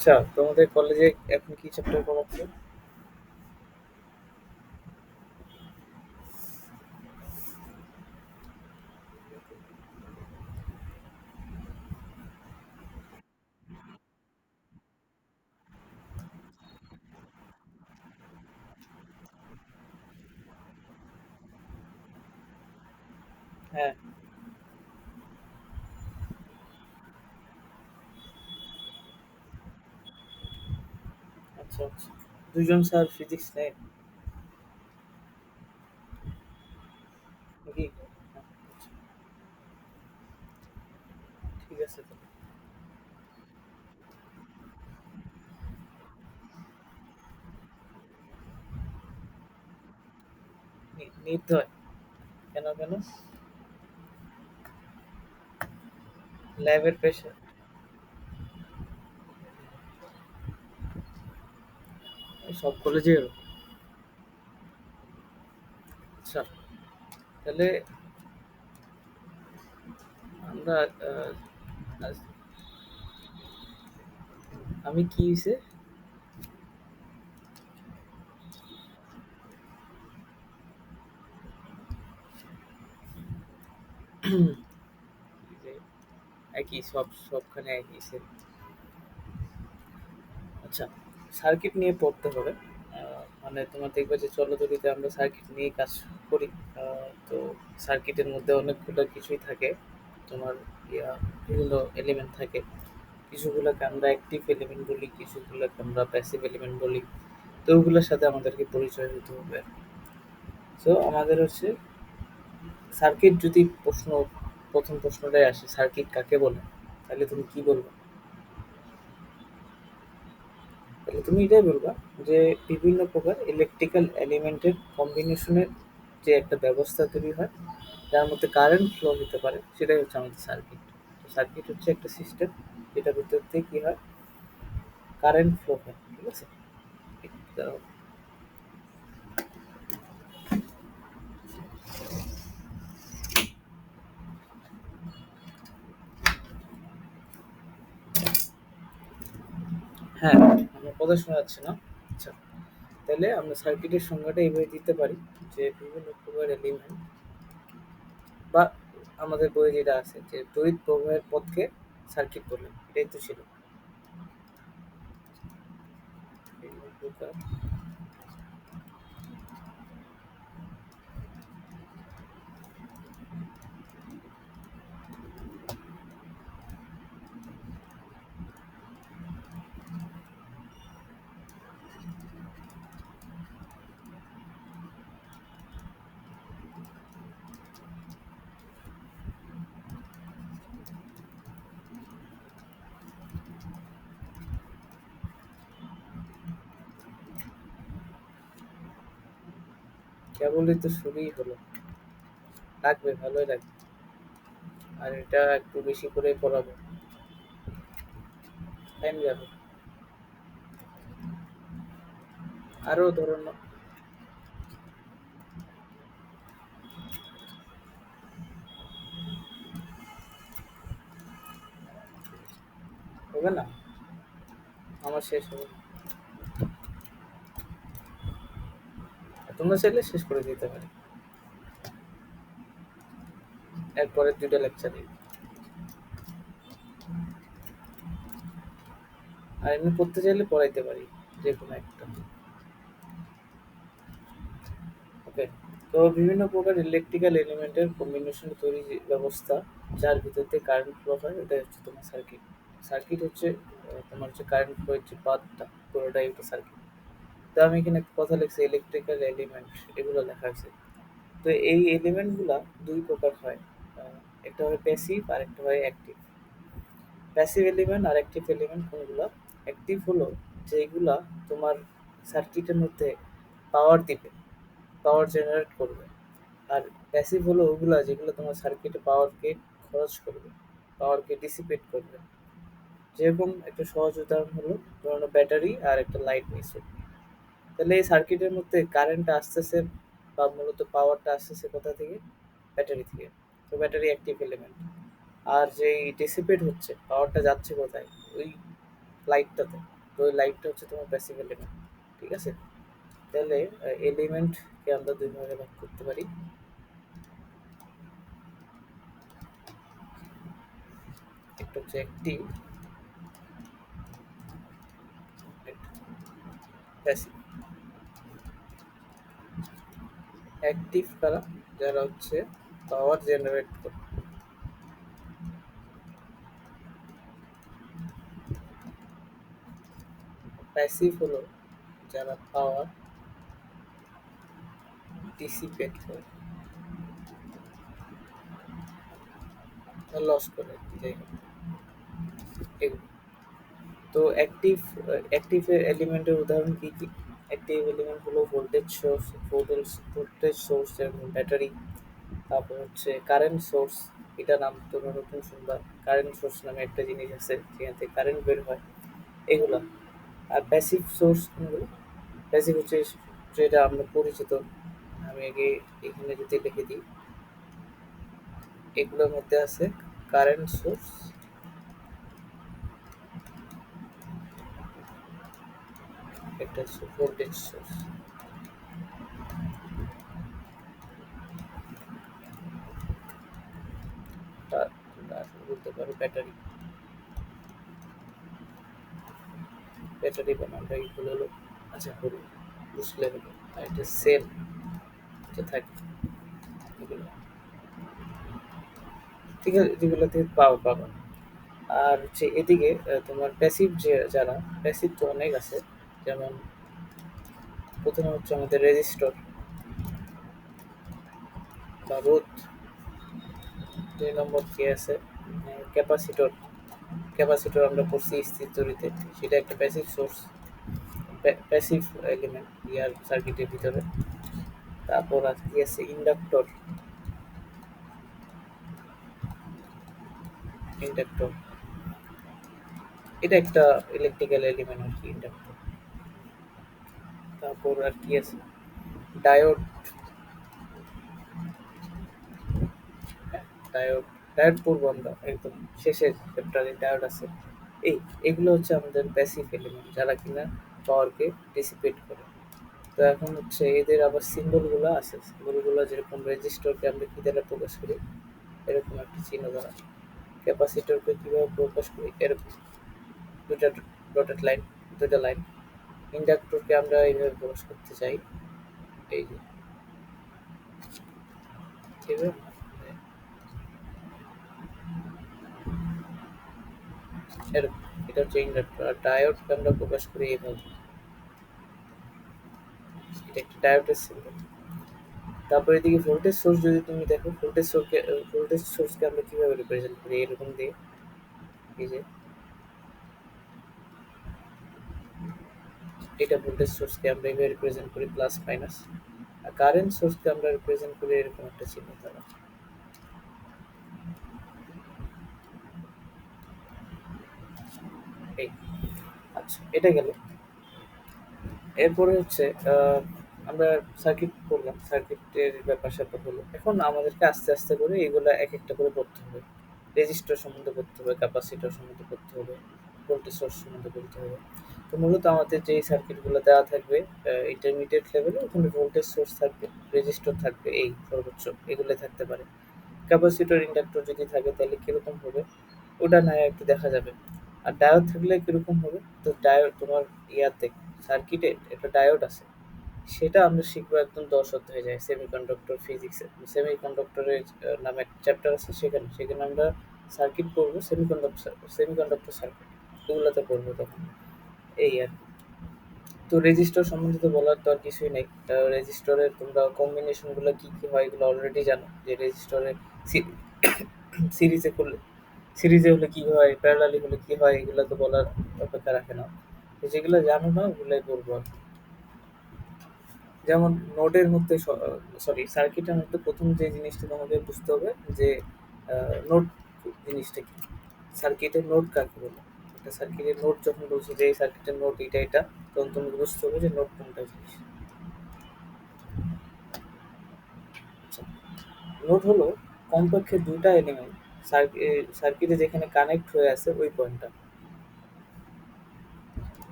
আচ্ছা, তোমাদের কলেজে এখন কি চ্যাপ্টার পড়াচ্ছে? হ্যাঁ। আচ্ছা আচ্ছা। দুজন স্যার ফিজিক্স নেয় নাকি? হ্যাঁ, আচ্ছা, ঠিক আছে তো। নিতে হয়। কেন কেন? ল্যাবের প্রেশার? সব কলেজে এরকম। আচ্ছা, তাহলে আমরা আজ- আমি কি হয়েছে? যে একই সবখানে একই সে। আচ্ছা, সার্কিট নিয়ে পড়তে হবে। মানে তোমার দেখবে যে চলতরিতে আমরা সার্কিট নিয়ে কাজ করি। তো সার্কিটের মধ্যে অনেকগুলো কিছুই থাকে। তোমার ইয়া বিভিন্ন এলিমেন্ট থাকে। কিছুগুলোকে আমরা অ্যাক্টিভ এলিমেন্ট বলি, কিছুগুলোকে আমরা প্যাসিভ এলিমেন্ট বলি। তো ওগুলোর সাথে আমাদেরকে পরিচয় হতে হবে। সো আমাদের হচ্ছে সার্কিট যদি প্রথম প্রশ্নটাই আসে সার্কিট কাকে বলে, তাহলে তুমি কি বলবে? তাহলে তুমি এটাই বলবা যে বিভিন্ন প্রকার ইলেকট্রিক্যাল এলিমেন্টের কম্বিনেশনের যে একটা ব্যবস্থা তৈরি হয়, যার মধ্যে কারেন্ট ফ্লো হতে পারে, সেটাই হচ্ছে আমাদের সার্কিট। তো সার্কিট হচ্ছে একটা সিস্টেম যেটার ভিতর দিয়ে কি হয়, কারেন্ট ফ্লো হয়। ঠিক আছে? তো হ্যাঁ, আমার কথা শোনা যাচ্ছে না? আচ্ছা, তাহলে আমরা সার্কিটের সংজ্ঞাটা এইভাবে দিতে পারি যে বিভিন্ন প্রকার এলিমেন্ট বা আমাদের বইয়ে যেটা আছে যে তড়িৎ প্রবাহের পথকে সার্কিট বলে, এটাই তো ছিল। বিভিন্ন প্রকার কেবলই তো শুরুই হলো। লাগবে, ভালোই লাগবে। আর এটা একটু বেশি করে পড়াবো। টাইম যাবে। আরো ধরো না। হবে না? আমার শেষ হবে। আর তোমরা চাইলে শেষ করে দিতে পারি। এরপরে দুইটা লেকচার দিই। আর এমনি পড়তে চাইলে পড়াইতে পারি, যে কোনো একটা। ওকে। তো বিভিন্ন প্রকার ইলেকট্রিক্যাল এলিমেন্টের কম্বিনেশন তৈরি যে ব্যবস্থা, যার ভিতর দিয়ে কারেন্ট ফ্লো হয়, ওটা হচ্ছে তোমার সার্কিট। সার্কিট হচ্ছে তোমার হচ্ছে কারেন্ট ফ্লো হচ্ছে পাথটা, পুরোটাই একটা সার্কিট। তো আমি এখানে একটা কথা লিখছি ইলেকট্রিক্যাল এলিমেন্ট, এগুলো লেখা আছে। তো এই এলিমেন্টগুলা দুই প্রকার হয়। একটা হয় প্যাসিভ আর একটা হয় অ্যাক্টিভ। প্যাসিভ এলিমেন্ট আর অ্যাক্টিভ এলিমেন্ট কোনগুলা? অ্যাক্টিভ হলো যেগুলা তোমার সার্কিটের মধ্যে পাওয়ার দিবে, পাওয়ার জেনারেট করবে। আর প্যাসিভ হলো ওগুলা যেগুলো তোমার সার্কিটে পাওয়ারকে খরচ করবে, পাওয়ারকে ডিসিপেট করবে। যেরকম একটা সহজ উদাহরণ হলো ধরো ব্যাটারি আর একটা লাইট মিক্সার। তাহলে এই সার্কিটের মধ্যে কারেন্টটা আসতেছে বা মূলত পাওয়ারটা আসতেছে কোথা থেকে? ব্যাটারি থেকে। তো ব্যাটারি অ্যাক্টিভ এলিমেন্ট। আর যেই ডিসিপেট হচ্ছে, পাওয়ারটা যাচ্ছে কোথায়? ওই লাইটটাতে। তো ওই লাইটটা হচ্ছে তোমার প্যাসিভ এলিমেন্ট। ঠিক আছে? তাহলে এলিমেন্টকে আমরা দুই ভাগে ভাগ করতে পারি। একটা হচ্ছে অ্যাক্টিভ, একটা প্যাসিভ। অ্যাক্টিভ কারা? যারা হচ্ছে পাওয়ার জেনারেট করে। প্যাসিভ হলো যারা পাওয়ার ডিসিপেট করে বা লস করে, যাই হোক এগুলো। তো অ্যাক্টিভ এলিমেন্টের উদাহরণ কি কি? অ্যাক্টিভ এলিমেন্ট হলো ভোল্টেজ সোর্স যেমন ব্যাটারি, তারপর হচ্ছে কারেন্ট সোর্স। এটা নাম তোমরা নতুন শুনবা। কারেন্ট সোর্স নামে একটা জিনিস আছে যেখান থেকে কারেন্ট বের হয়, এগুলা। আর প্যাসিভ সোর্স কোনগুলো? প্যাসিভ হচ্ছে যেটা আমরা পরিচিত। আমি আগে এখানে যদি লিখে দিই, এগুলোর মধ্যে আছে কারেন্ট সোর্স, একটা হচ্ছে ভোল্টেজ সোর্স, আর তোমরা আসলে বলতে পারো ব্যাটারি। ব্যাটারি বানানটা এগুলো হলো, আচ্ছা হলো, বুঝলে হলো। আর এটা সেল যে থাকে, এগুলো ঠিক আছে, যেগুলো থেকে পাবা। আর হচ্ছে এদিকে তোমার প্যাসিভ যে যারা, প্যাসিভ তো অনেক আছে। যেমন প্রথমে হচ্ছে আমাদের রেজিস্টর বা রোধ। ২ নম্বর কি আছে? ক্যাপাসিটর। ক্যাপাসিটর আমরা পড়ছি স্থির তড়িতে, সেটা একটা প্যাসিভ সোর্স, প্যাসিভ এলিমেন্ট ইয়ার সার্কিটের ভিতরে। তারপর আর কি আছে? ইন্ডাক্টর। ইন্ডাক্টর এটা একটা ইলেকট্রিক্যাল এলিমেন্ট আর কি, ইন্ডাক্টর। তারপর আর কি আছে? ডায়োড। হ্যাঁ, ডায়োড। ডায়োড পড়বো আমরা একদম শেষের চ্যাপ্টারে, ডায়োড আছে। এই এগুলো হচ্ছে আমাদের প্যাসিভ এলিমেন্ট যারা কিনা পাওয়ারকে ডিসিপেট করে। তো এখন হচ্ছে এদের আবার সিম্বলগুলো আছে। সিম্বলগুলো যেরকম রেজিস্টরকে আমরা কি দ্বারা প্রকাশ করি, এরকম একটা চিহ্ন দ্বারা। ক্যাপাসিটরকে কিভাবে প্রকাশ করি, এরকম দুটা ডটেড লাইন, দুটা লাইন। ইন্ডাক্টরকে আমরা এইভাবে প্রকাশ করতে চাই, এই যে এভাবে। এরকম, এটা হচ্ছে ইন্ডাক্টর। আর ডায়োডকে আমরা প্রকাশ করি এইভাবে, এটা একটা ডায়োডের সিম্বল। তারপর এদিকে ভোল্টেজ সোর্স যদি তুমি দেখো, ভোল্টেজ সোর্সকে আমরা কিভাবে রিপ্রেজেন্ট করি, এরকম দিয়ে, এই যে এটা ভোল্টেজ সোর্সকে আমরা এইভাবে রিপ্রেজেন্ট করি, প্লাস মাইনাস। আর কারেন্ট সোর্সকে আমরা রিপ্রেজেন্ট করি এরকম একটা চিহ্ন দ্বারা, এই। আচ্ছা, এটা গেল। এরপরে হচ্ছে আমরা সার্কিট পড়লাম, সার্কিটের ব্যাপার স্যাপার হলো। এখন আমাদেরকে আস্তে আস্তে করে এগুলা এক একটা করে পড়তে হবে। রেজিস্টর সম্বন্ধে পড়তে হবে, ক্যাপাসিটর সম্বন্ধে পড়তে হবে, ভোল্টেজ সোর্স সম্বন্ধে পড়তে হবে। তো মূলত আমাদের যে সার্কিটগুলো দেওয়া থাকবে ইন্টারমিডিয়েট লেভেলে, ওখানে ভোল্টেজ সোর্স থাকবে, রেজিস্টর থাকবে, এই সর্বোচ্চ এগুলো থাকতে পারে। ক্যাপাসিটর ইন্ডাক্টর যদি থাকে তাহলে কিরকম হবে, ওটা না হয় একটু দেখা যাবে। আর ডায়োড থাকলে কিরকম হবে? তো ডায়োড তোমার ইয়াতে, সার্কিটে একটা ডায়োড আছে, সেটা আমরা শিখবো একদম ১০ অধ্যায়ে যায় সেমিকন্ডাক্টর ফিজিক্সে। সেমিকন্ডাক্টরের নামে একটা চ্যাপ্টার আছে, সেখানে সেখানে আমরা সার্কিট পড়বো, সেমিকন্ডাক্টর সার্কিট, এগুলোতে পড়বো তখন, এই আর কি। তো রেজিস্টর সম্বন্ধে তো বলার তো আর কিছুই নেই। রেজিস্টরের তোমরা কম্বিনেশনগুলো কি কি হয় এগুলো অলরেডি জানো, যে রেজিস্টরে সিরিজে করলে, সিরিজে হলে কি হয়, প্যারালালি হলে কি হয়, এগুলো তো বলার অপেক্ষা রাখে না। তো যেগুলো জানো না ওগুলাই বলবো আর কি। যেমন নোডের মধ্যে, সরি সার্কিটের মধ্যে প্রথম যে জিনিসটা তোমাকে বুঝতে হবে যে নোড জিনিসটা কি, সার্কিটের নোড কাকে বলে। একটা সার্কিটের নোড যখন বলছি যে এই সার্কিটের নোড এটা এটা, তখন তোমাকে বুঝতে হবে যে নোড কোনটা জিনিস। আচ্ছা, নোড হলো কমপক্ষে দুটা এলিমেন্ট সার্কিটে যেখানে কানেক্ট হয়ে আছে ওই পয়েন্টটা।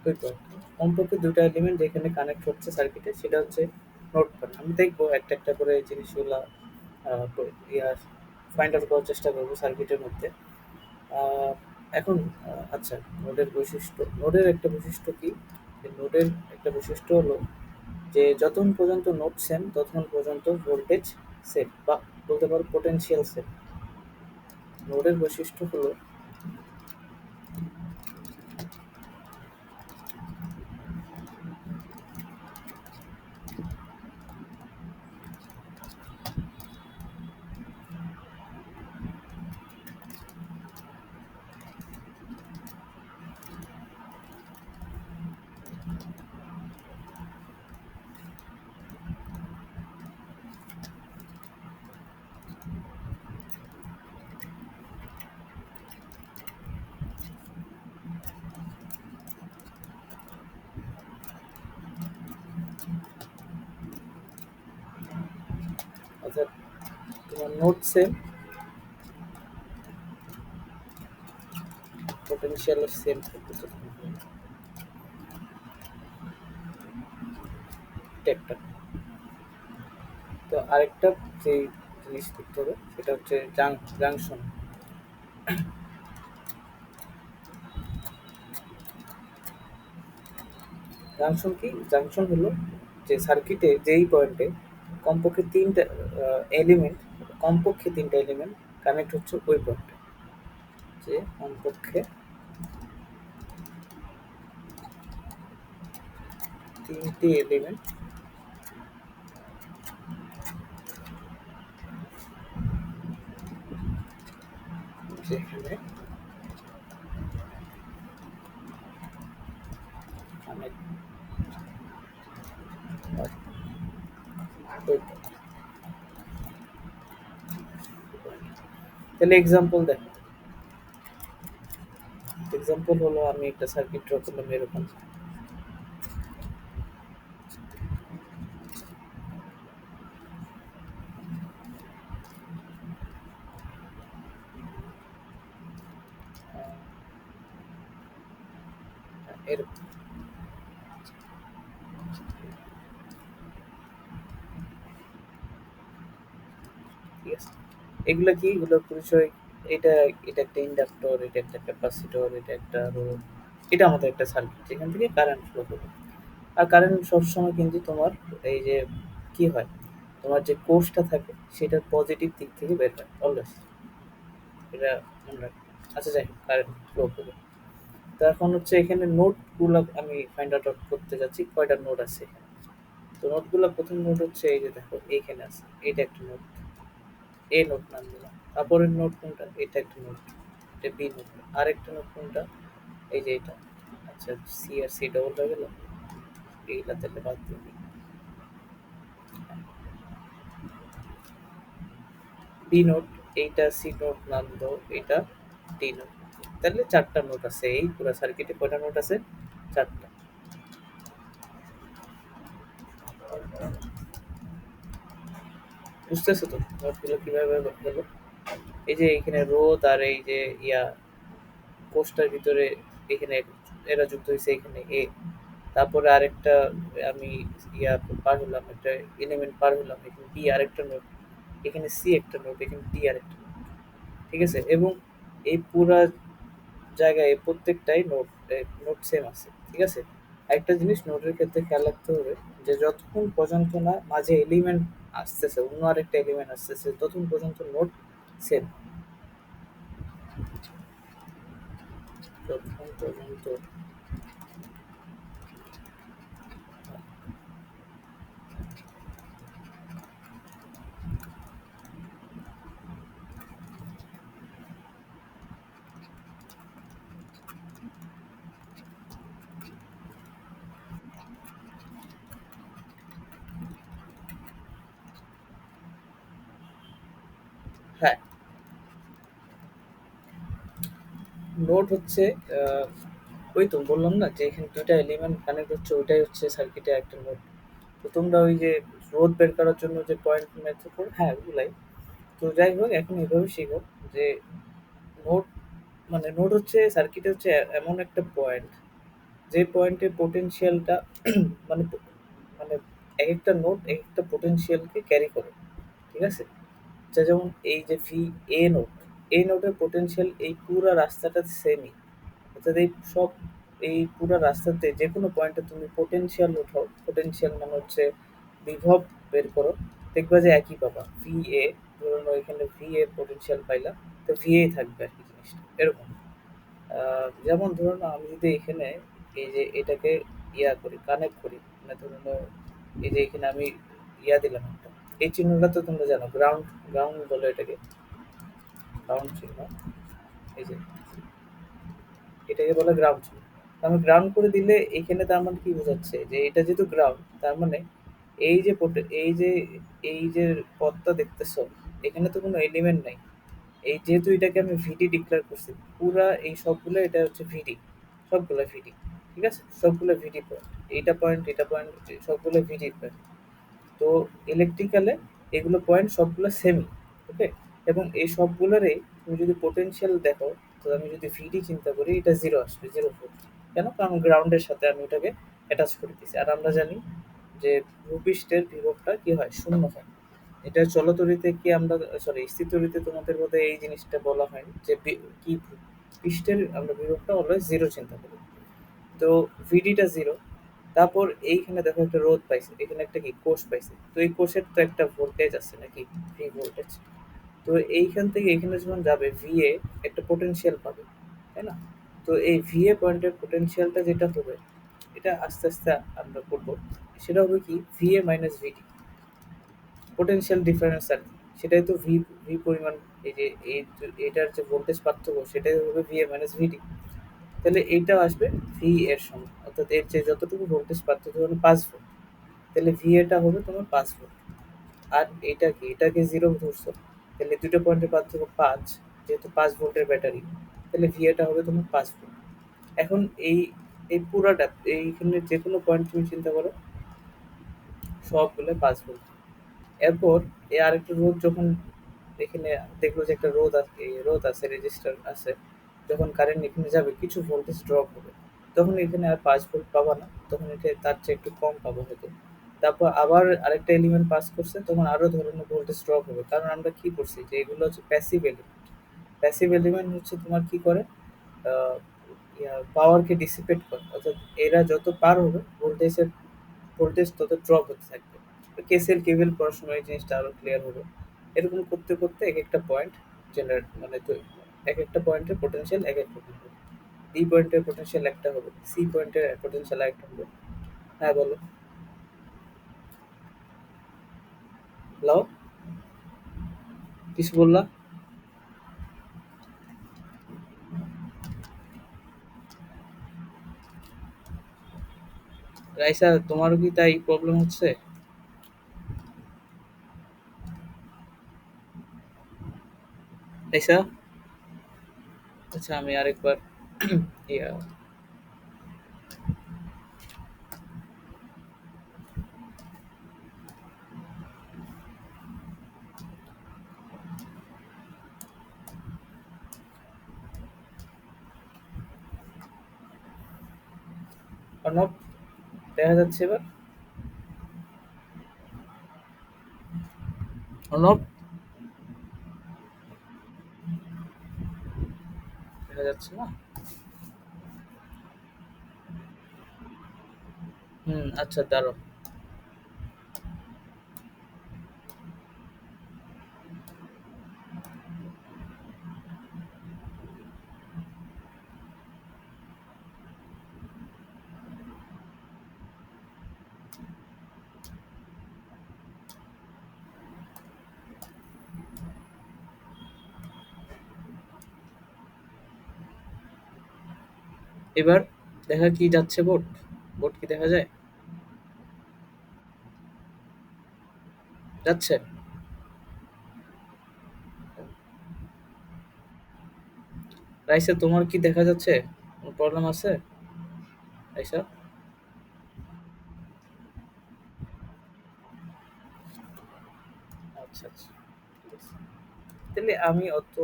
ওই পয়েন্ট কমপক্ষে দুটো এলিমেন্ট যেখানে কানেক্ট হচ্ছে সার্কিটে সেটা হচ্ছে নোড পয়েন্ট। আমি দেখবো একটা একটা করে জিনিসগুলা ইয়ার ফাইন্ড আউট করার চেষ্টা করবো সার্কিটের মধ্যে। আহ, এখন আচ্ছা, নোডের একটা বৈশিষ্ট্য কি? যে নোডের একটা বৈশিষ্ট্য হলো যে যতক্ষণ পর্যন্ত নোড সেম ততক্ষণ পর্যন্ত ভোল্টেজ সেম, বা বলতে পারো পোটেনশিয়াল সেম। নোডের বৈশিষ্ট্য হলো অর্থাৎ তোমার নোড সেম, পোটেনশিয়াল সেম থাকবে ততক্ষণ পর্যন্ত। এটা একটা। তো আরেকটা যে জিনিস দেখতে হবে সেটা হচ্ছে জাংশন। জাংশন কি? জাংশন হলো যে সার্কিটে যেই পয়েন্টে কমপক্ষে তিনটা এলিমেন্ট কমপক্ষে তিনটা এলিমেন্ট কানেক্ট হচ্ছে ওই পয়েন্টে, যে কমপক্ষে তিনটি এলিমেন্ট যেখানে কানেক্ট হয় ওই point। তাহলে এক্সাম্পল দেখো। এক্সাম্পল হলো আমি একটা সার্কিট ড্র করলাম এরকম। এরকম, ঠিক আছে? এগুলো কি? এগুলোর পরিচয় এটা এটা একটা ইন্ডাক্টর, এটা একটা ক্যাপাসিটর, এটা একটা রোধ। এটা আমাদের একটা সার্কিট যেখান থেকে কারেন্ট ফ্লো করবে। আর কারেন্ট সবসময় কিন্তু তোমার এই যে কি হয়, তোমার যে কোষটা থাকে সেটার পজিটিভ দিক থেকে বের হয় অলওয়েজ। এটা মনে রাখবে। আচ্ছা যাই হোক, কারেন্ট ফ্লো করবে। তো এখন হচ্ছে এখানে নোটগুলো আমি ফাইন্ড আউট করতে যাচ্ছি কয়টা নোট আছে এখানে। তো নোটগুলো, প্রথম নোট হচ্ছে এই যে দেখো এইখানে আছে, এটা একটা নোট, এ নোট নাম দিলাম। তারপরের নোট কোনটা? এটা একটা নোট, এটা বি নোট। আরেকটা নোট কোনটা? এই যে এটা। আচ্ছা, সি আর সি ডবল হয়ে গেল, এইটা তাহলে বাদ দিয়ে দিই। বি নোট, এইটা সি নোট নাম দাও, এটা ডি নোট। তাহলে চারটা নোট আছে এই পুরো সার্কিটে। কয়টা নোট আছে? চারটা। বুঝতেছো তো নোটগুলো কিভাবে গেল? এই যে এখানে রোদ আর এই যে ইয়া কোষটার ভিতরে এখানে এরা যুক্ত হয়েছে এখানে এ। তারপরে আরেকটা আমি ইয়া পার হলাম, একটা এলিমেন্ট পার হলাম, এখানে বি আরেকটা নোট, এখানে সি একটা নোট, এখানে ডি আরেকটা নোট। ঠিক আছে? এবং এই পুরা জায়গায় প্রত্যেকটাই নোট, নোট সেম আছে। ঠিক আছে? একটা জিনিস নোটের ক্ষেত্রে খেয়াল রাখতে হবে, যে যতক্ষণ পর্যন্ত না মাঝে এলিমেন্ট আসতেছে, অন্য আরেকটা এলিমেন্ট আসতেছে, ততক্ষণ পর্যন্ত নোট সেম। যতক্ষণ পর্যন্ত, হ্যাঁ, নোট হচ্ছে আহ, ওই তো বললাম না যে এখানে দুইটা এলিমেন্ট কানেক্ট হচ্ছে, ওইটাই হচ্ছে সার্কিটে একটা নোট। তো তোমরা ওই যে রোধ বের করার জন্য যে পয়েন্ট মেথড করো, হ্যাঁ ওগুলাই। তো যাই হোক, এখন এইভাবে শিখো যে নোড, মানে নোড হচ্ছে সার্কিটে হচ্ছে এমন একটা পয়েন্ট যে পয়েন্টে পোটেনশিয়ালটা মানে মানে এক একটা নোড এক একটা পোটেনশিয়ালকে ক্যারি করে, ঠিক আছে? যেমন এই যে ভি এ নোড, এই নোডের পোটেনশিয়াল এই পুরা রাস্তাটা সেমই, অর্থাৎ এই সব এই পুরা রাস্তাতে যে কোনো পয়েন্টে তুমি পোটেনশিয়াল উঠাও, পোটেনশিয়াল মানে হচ্ছে বিভব বের করো, দেখবা যে একই পাবা ভি এ। ধরুন এখানে ভি এ পোটেনশিয়াল পাইলা, তো ভি এ থাকবে আর কি জিনিসটা এরকম। যেমন ধরুন আমি যদি এখানে এই যে এটাকে ইয়া করি, কানেক্ট করি, মানে ধরুন এই যে এখানে আমি ইয়া দিলাম একটা, এই চিহ্নটা তো তোমরা জানো, গ্রাউন্ড, গ্রাউন্ড বলে এটাকে, গ্রাউন্ড চিহ্ন। এই যে এটাকে বলে গ্রাউন্ড চিহ্ন। আমি গ্রাউন্ড করে দিলে এখানে তার মানে কি বোঝাচ্ছে যে এটা যেহেতু গ্রাউন্ড, তার মানে এই যে এই যে পথটা দেখতেছো, এখানে তো কোনো এলিমেন্ট নাই। এই যেহেতু এটাকে আমি ভিডি ডিক্লেয়ার করছি, পুরা এই সবগুলো এটা হচ্ছে ভিডি, সবগুলো ভিডি, ঠিক আছে? সবগুলো ভিডি পয়েন্ট, এইটা পয়েন্ট, এটা পয়েন্ট, সবগুলো ভিডি পয়েন্ট। তো ইলেকট্রিক্যালে এগুলো পয়েন্ট সবগুলো সেমই, ওকে? এবং এই সবগুলোরই তুমি যদি পোটেনশিয়াল দেখো, তো আমি যদি ভিডি চিন্তা করি, এটা জিরো আসবে, জিরো ভোল্ট। কেন? কারণ গ্রাউন্ডের সাথে আমি ওটাকে অ্যাটাচ করে দিয়েছি। আর আমরা জানি যে ভূপৃষ্ঠের বিভবটা কি হয়, শূন্য হয়। এটা চলতরিতে কি আমরা, সরি স্থিতরিতে তোমাদের বোধহয় এই জিনিসটা বলা হয় যে কি পৃষ্ঠের আমরা বিভবটা অলওয়েজ জিরো চিন্তা করি। তো ভিডিটা জিরো। তারপর এইখানে দেখো একটা রোধ পাইছে, এখানে একটা কি কোষ পাইছে, তো এই কোষের তো একটা ভোল্টেজ আছে নাকি, ভি ভোল্টেজ। তো এইখান থেকে এখানে যখন যাবে ভি এ, একটা পোটেনশিয়াল পাবে, তাই না? তো এই ভি এ পয়েন্টের পোটেনশিয়ালটা যেটা হবে, এটা আস্তে আস্তে আমরা করবো, সেটা হবে কি V A minus V D, potential difference আর কি। সেটাই তো ভি, ভি পরিমাণ, এই যে এটার যে ভোল্টেজ পার্থক্য সেটাই হবে ভি এ মাইনাস ভিডি। তাহলে এইটাও আসবে ভি এর সমান, অর্থাৎ এর যে যতটুকু ভোল্টেজ পার্থক্য হলো 5 ভোল্ট, তাহলে ভি এটা হবে তোমার 5 ভোল্ট। আর এটা কি, এটাকে জিরো ধরছো, তাহলে দুটো পয়েন্টের পার্থক্য 5, যেহেতু 5 ভোল্টের ব্যাটারি, তাহলে ভি এটা হবে তোমার 5 ভোল্ট। এখন এই এই পুরাটা এইখানে যে কোনো পয়েন্ট তুমি চিন্তা করো, সবগুলো 5 ভোল্ট। এরপর এই আরেকটা রোধ যখন এখানে দেখলো যে একটা রোধ আছে, রোধ আছে, রেজিস্টার আছে, যখন কারেন্ট এখানে যাবে কিছু ভোল্টেজ ড্রপ হবে, তখন এখানে আর 5 ভোল্ট পাবা না, তখন এটা তার চেয়ে একটু কম পাবো হয়তো। তারপর আবার আরেকটা এলিমেন্ট পাস করছে, তখন আরো ধরনের ভোল্টেজ ড্রপ হবে, কারণ আমরা কি করছি যে এগুলো হচ্ছে প্যাসিভ এলিমেন্ট। প্যাসিভ এলিমেন্ট হচ্ছে তোমার কি করে, পাওয়ারকে ডিসিপেট করে, অর্থাৎ এরা যত পার হবে ভোল্টেজের, ভোল্টেজ তত ড্রপ হতে থাকবে। কেসিএল কেভিএল পড়াশোনায় এই জিনিসটা আরো ক্লিয়ার হবে। এরকম করতে করতে এক একটা পয়েন্ট জেনারেট মানে এক একটা পয়েন্টের পোটেনশিয়াল এক এক রকম হবে। ডি পয়েন্টের পোটেনশিয়াল একটা হবে, সি পয়েন্টের পোটেনশিয়াল একটা হবে। হ্যাঁ বলো। লাও, কিছু বললা? রাইসা, তোমারও কি তাই প্রবলেম হচ্ছে? রাইসা, আচ্ছা আমি আরেকবার ইয়া অর্ণব, দেখা যাচ্ছে এবার? অর্ণব, দেখা যাচ্ছে না? হুম, আচ্ছা দাঁড়াও। এবার দেখা কি যাচ্ছে, বোর্ড, বোর্ড কি দেখা যায়? যাচ্ছে? রাইসা, তোমার কি দেখা যাচ্ছে? কোনো প্রবলেম আছে রাইসা? আচ্ছা আচ্ছা, ঠিক আছে। তাহলে আমি অত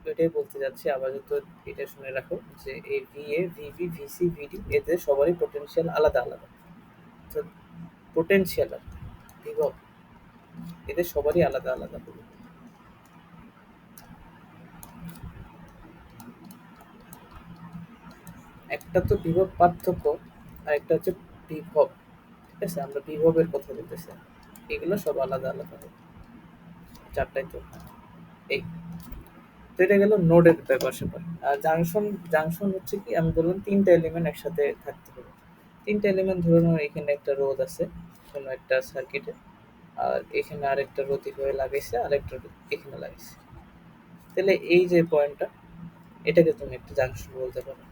এটাই বলতে যাচ্ছি আপাতত। এটা শুনে রাখো যে এই ভিএ, ভিবি, ভিসি, ভিডি এদের সবারই পোটেনশিয়াল আলাদা আলাদা। তো পোটেনশিয়াল আর বিভব এদের সবারই আলাদা আলাদা। একটা তো বিভব পার্থক্য, আর একটা হচ্ছে বিভব। ঠিক আছে, আমরা বিভবের কথা বলতেছি। এগুলো সব আলাদা আলাদা হবে। চারটাই তো এই। তো এটা গেল নোডের ব্যাপার স্যাপার। আর জাংশন, জাংশন হচ্ছে কি, আমি বললাম তিনটা এলিমেন্ট একসাথে থাকতে হবে। তিনটা এলিমেন্ট ধরে নাও এখানে একটা রোধ আছে কোনো একটা সার্কিটে, আর এখানে আরেকটা রোধ এভাবে লাগাইছে, আরেকটা রোধ এখানে লাগাইছে। তাহলে এই যে পয়েন্টটা, এটাকে তুমি একটা জাংশন বলতে পারো।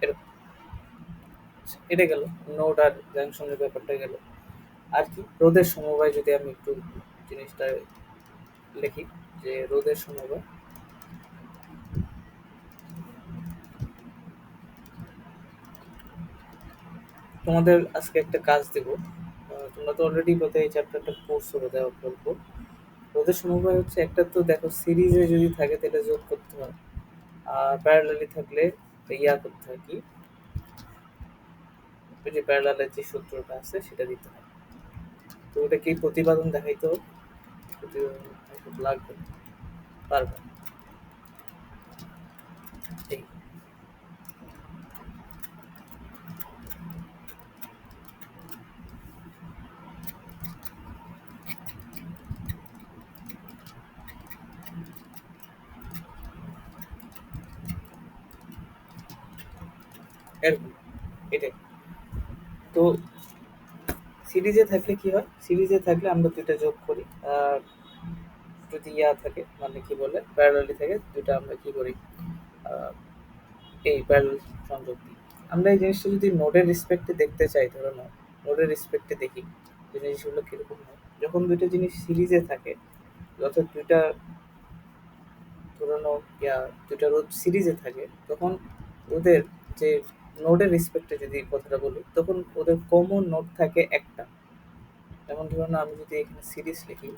এরকম। এটা গেল নোড আর জাংশনের ব্যাপারটা গেল। আর কি, রোদের সমবায় যদি আমি একটু জিনিসটা লিখি, যে রোদের সমবায়। তোমাদের আজকে একটা কাজ দেব। তোমরা তো অলরেডি বোধহয় এই চ্যাপ্টারটা পড়ছো বোধহয় অল্প অল্প। রোদের সমবায় হচ্ছে, একটা তো দেখো সিরিজে যদি থাকে তাহলে যোগ করতে হয়, আর প্যারালালি থাকলে ইয়া করতে হয় কি, ওই যে প্যারালালের যে সূত্রটা আছে সেটা দিতে হয়। তো ওটা কি প্রতিপাদন দেখাইতে হবে, প্রতিপাদন একটু লাগবে, পারবে এই এরকম, এটাই। তো সিরিজে থাকলে কি হয়, সিরিজে থাকলে আমরা দুইটা যোগ করি, আর যদি ইয়া থাকে মানে কি বলে প্যারালালি থাকে দুইটা আমরা কি করি, আহ, এই প্যারালাল সংযোগ দিই। আমরা এই জিনিসটা যদি নোডের রেসপেক্টে দেখতে চাই, ধরো না নোডের রেসপেক্টে দেখি যে জিনিসগুলো কিরকম হয় যখন দুইটা জিনিস সিরিজে থাকে, অর্থাৎ দুইটা ধরো ইয়া দুইটা রোধ সিরিজে থাকে, তখন ওদের যে নোডের রেসপেক্টে যদি কথাটা বলি, তখন ওদের কমন নোড থাকে একটা। যেমন ধরো না, আমি যদি এখানে সিরিজ লিখি,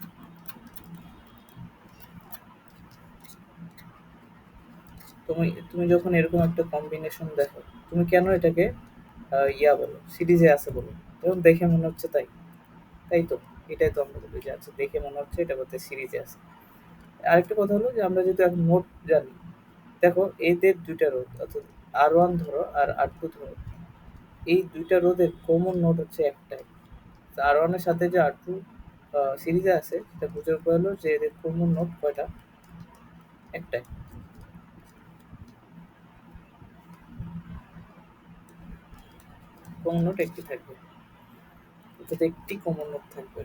তুমি তুমি যখন এরকম একটা কম্বিনেশন দেখো, তুমি কেন এটাকে ইয়া বলো, সিরিজে আছে বলো, তখন দেখে মনে হচ্ছে তাই, তাই তো। এটাই তো আমরা বলি যে আচ্ছা দেখে মনে হচ্ছে এটা বলতে সিরিজে আছে। আরেকটা কথা হলো যে আমরা যদি এখন নোট জানি, দেখো এদের দুইটা রোধ, অর্থাৎ R1 ধরো আর R2 ধরো, এই দুইটা রোধের কমন নোট হচ্ছে একটাই। R1 এর সাথে যে R2 সিরিজে আছে, সেটা বুঝার পর হলো যে এদের কমন নোট কয়টা, একটাই। কমন নোট একটি থাকবে, অর্থাৎ একটি কমন নোট থাকবে।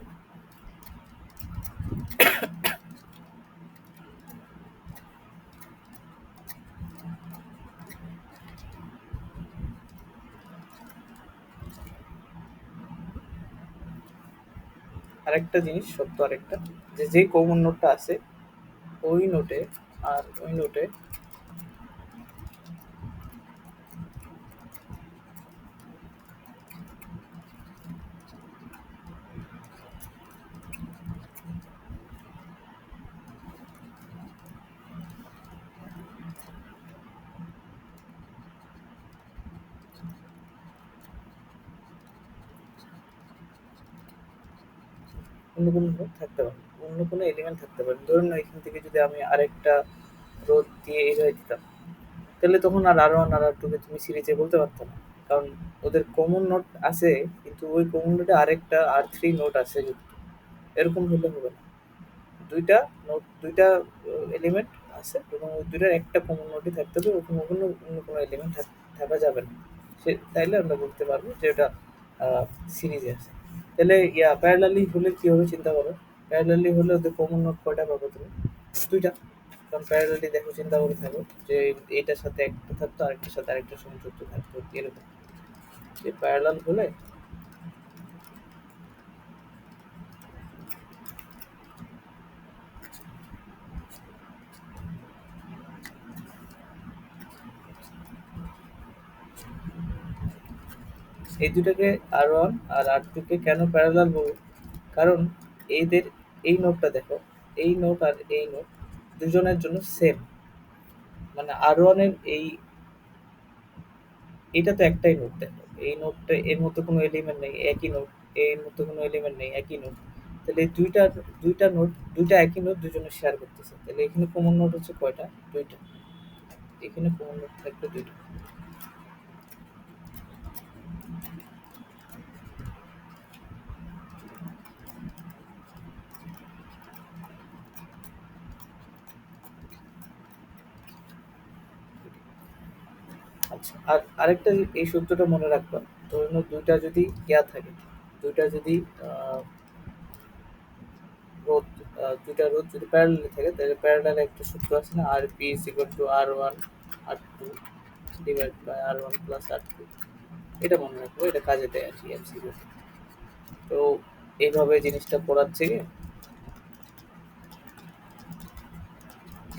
আরেকটা জিনিস সত্য, আরেকটা, যে যে কমন নোটটা আছে ওই নোটে, আর ওই নোটে অন্য কোনো নোট থাকতে পারে, অন্য কোনো এলিমেন্ট থাকতে পারে। ধরুন না, এখান থেকে যদি আমি আরেকটা রোধ দিয়ে এইভাবে দিতাম, তাহলে তখন আর ওয়ান আর টু কে তুমি সিরিজে বলতে পারতো না। কারণ ওদের কমন নোট আছে, কিন্তু ওই কমন নোটে আরেকটা R3 নোট আছে যুক্ত। এরকম হলে হবে না। দুইটা নোট, দুইটা এলিমেন্ট আছে এবং ওই দুইটার একটা কমন নোটই থাকতে হবে, ওখানে কোনো অন্য কোনো এলিমেন্ট থাকা যাবে না। সে তাইলে আমরা বলতে পারবো যে ওটা সিরিজে আছে। তাহলে ইয়া প্যারালালি হলে কি হবে চিন্তা করো। প্যারালালি হলে ওদের কমন নোট কয়টা পাবো তুমি? দুইটা। কারণ প্যারালালি দেখো, চিন্তা করে থাকো যে এইটার সাথে একটা থাকতো, আরেকটার সাথে আরেকটা সংযুক্ত থাকতো, এরকম। যে প্যারালাল হলে এই দুটাকে R1 আর R2 কে কেন প্যারালাল বলবো, কারণ এদের এই নোটটা দেখো, এই নোট আর এই নোট দুজনের জন্য সেম, মানে R1 এর এই, এটা তো একটাই নোট দেখো, এই নোটটা এর মধ্যে কোনো এলিমেন্ট নেই, একই নোট, এর মধ্যে কোনো এলিমেন্ট নেই, একই নোট। তাহলে এই দুইটা নোট, দুইটা একই নোট দুজনে শেয়ার করতেছে, তাহলে এখানে কমন নোট হচ্ছে কয়টা? দুইটা। এখানে কমন নোট থাকবে দুইটা। আচ্ছা, আর আরেকটা এই সূত্রটা মনে রাখবা, ধরে নাও দুইটা যদি ইয়া থাকে, দুইটা যদি আহ, রোধ, দুইটা রোধ যদি প্যারালালি থাকে, তাহলে প্যারালাল একটা সূত্র আছে না, R P is equal to R1 R2 divide by R1 plus R2। এটা মনে রাখবো, এটা কাজে দেয় আর কি এমসিকিউ। তো এইভাবে জিনিসটা পড়াচ্ছে গিয়ে,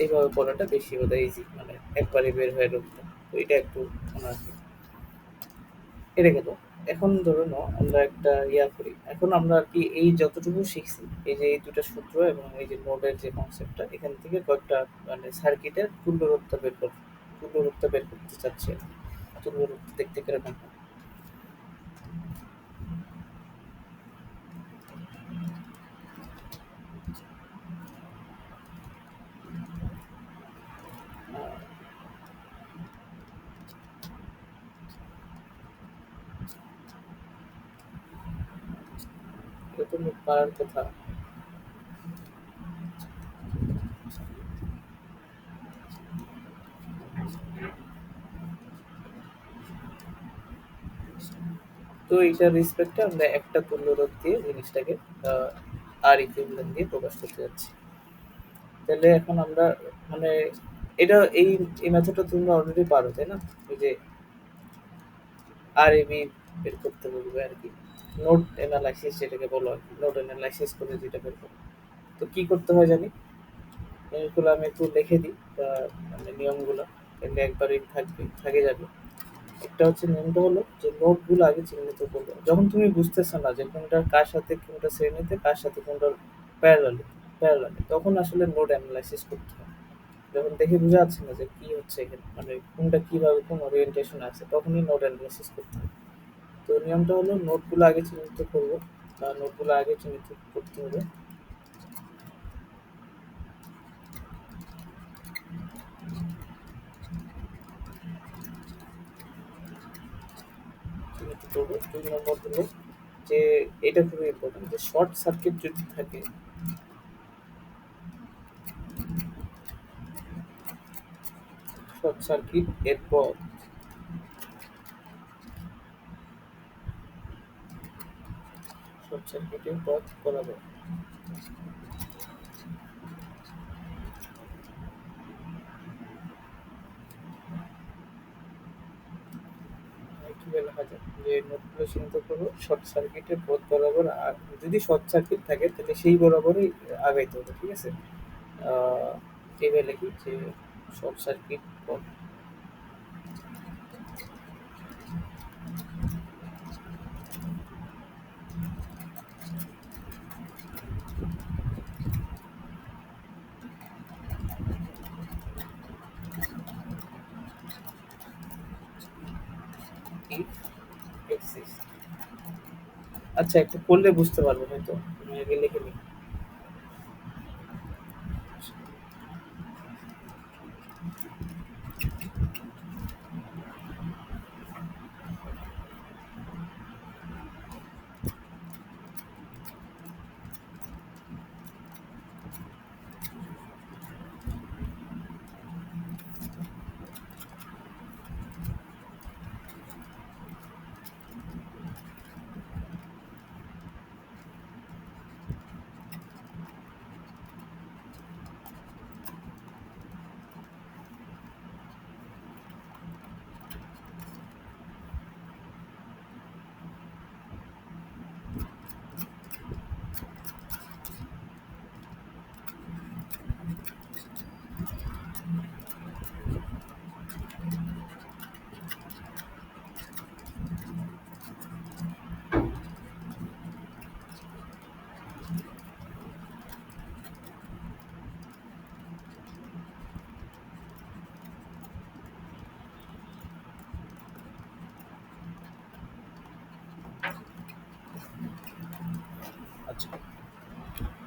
এইভাবে পড়াটা বেশি বোধহয় ইজি, মানে একবারে বের হয়ে ঢুকতো। তো এটা একটু মনে রাখবে। এটা গেল। এখন ধরে নাও আমরা একটা ইয়া করি, এখন আমরা আর কি এই যতটুকু শিখছি, এই যে এই দুটা সূত্র এবং এই যে নোডের যে কনসেপ্টটা, এখান থেকে কয়েকটা মানে সার্কিটের তুল্যরোধটা বের করতে, তুল্যরোধটা বের করতে চাচ্ছি আর কি। তুল্যরোধ দেখতে কিরকম হয়? আহ, এরকম পারার কথা। তো এইটার রেসপেক্টে আমরা একটা তুল্যরোধ দিয়ে জিনিসটাকে আহ, আর ইকুইভ্যালেন্ট দিয়ে প্রকাশ করতে যাচ্ছি। তাহলে এখন আমরা মানে এটা এই মেথডটা তোমরা অলরেডি পারো, তাই না? ওই যে আর এবি বের করতে বলবে আর কি, নোড অ্যানালাইসিস যেটাকে বলো আর কি, নোড অ্যানালাইসিস করে যেটা বের করো। তো কি করতে হয় জানি, জিনিসগুলো আমি একটু লিখে দিই, মানে নিয়মগুলো, তাহলে একবারই থাকে যাবে। একটা হচ্ছে নিয়মটা হলো যে নোটগুলো আগে চিহ্নিত করবে, যখন তুমি বুঝতেছো না যে কোনটা কার সাথে, কোনটা শ্রেণীতে কার সাথে, কোনটা প্যারালালি, তখন আসলে নোড অ্যানালাইসিস করতে হয়। যখন দেখে বোঝা যাচ্ছে না যে কি হচ্ছে এখানে, মানে কোনটা কিভাবে কোন ওরিয়েন্টেশন আছে, তখনই নোড অ্যানালাইসিস করতে হয়। তো নিয়মটা হলো নোটগুলো আগে চিহ্নিত করবো, নোটগুলো আগে চিহ্নিত করতে হবে। চিহ্নিত করবো। 2 নম্বর হলো যে এটা খুবই ইম্পর্টেন্ট, যে শর্ট সার্কিট যদি থাকে, শর্ট সার্কিট এর পর, শর্ট সার্কিটের পথ বরাবর কিভাবে লেখা যায়, যে নোটগুলো চিহ্নিত করবো শর্ট সার্কিটের পথ বরাবর, আর যদি শর্ট সার্কিট থাকে তাহলে সেই বরাবরই আগাইতে হবে, ঠিক আছে? আহ এইভাবে লিখি যে শর্ট সার্কিট পথ ইফ এক্সিস্ট। আচ্ছা, একটু পড়লে বুঝতে পারবো হয়তো, আমি আগে লিখে নিই।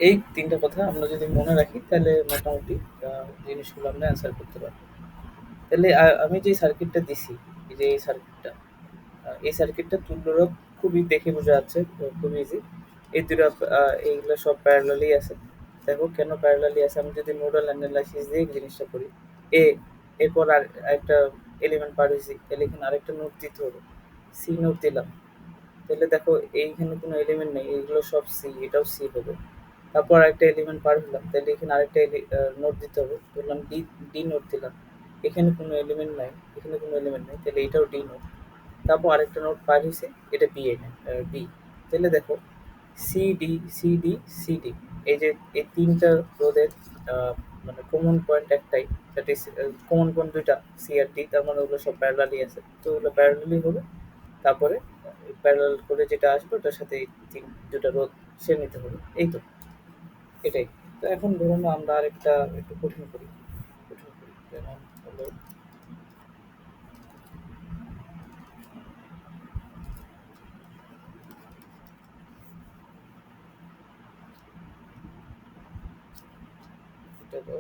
এই ৩ টা কথা আমরা যদি মনে রাখি তাহলে মোটামুটি জিনিসগুলো আমরা অ্যান্সার করতে পারবো। তাহলে আমি যে সার্কিটটা দিছি, এই যে এই সার্কিটটা, এই সার্কিটটা তুল্যরোধ খুবই দেখে বোঝা যাচ্ছে, খুব ইজি। এই ২ টা এইগুলা সব প্যারালালই আছে। দেখো কেন প্যারালালি আছে, আমি যদি নোডাল অ্যানালাইসিস দিয়ে এই জিনিসটা করি। এ, এরপর আরেকটা এলিমেন্ট পার হইছি, তাহলে এখানে আরেকটা নোড দিতে হবে। সি নোড দিলাম। তাহলে দেখো এইখানে কোনো এলিমেন্ট নেই, এগুলো সব সি, এটাও সি হবে। তারপর আরেকটা এলিমেন্ট পার হলাম, তাহলে এখানে আরেকটা নোড দিতে হবে, ধরলাম ডি, ডি নোড দিলাম। এখানে কোনো এলিমেন্ট নাই, এখানে কোনো এলিমেন্ট নাই, তাহলে এটাও ডি নোড। তারপর আরেকটা নোড পার হয়েছে, এটা বি, বি। তাহলে দেখো সিডি, সিডি, সিডি, এই যে এই তিনটা রোধের আহ, মানে কমন পয়েন্ট একটাই, দ্যাট ইজ কমন পয়েন্ট দুইটা, সি আর ডি, তার মানে ওগুলো সব প্যারালালি আছে, তো ওগুলো প্যারালালি হবে। তারপরে প্যারালাল করে যেটা আসবে ওটার সাথে এই দুটা রোধ সে নিতে হবে, এই তো, এটাই। তো এখন ধরুন আমরা আরেকটা একটু কঠিন করি, কঠিন করি, যেমন হলো এটা তো,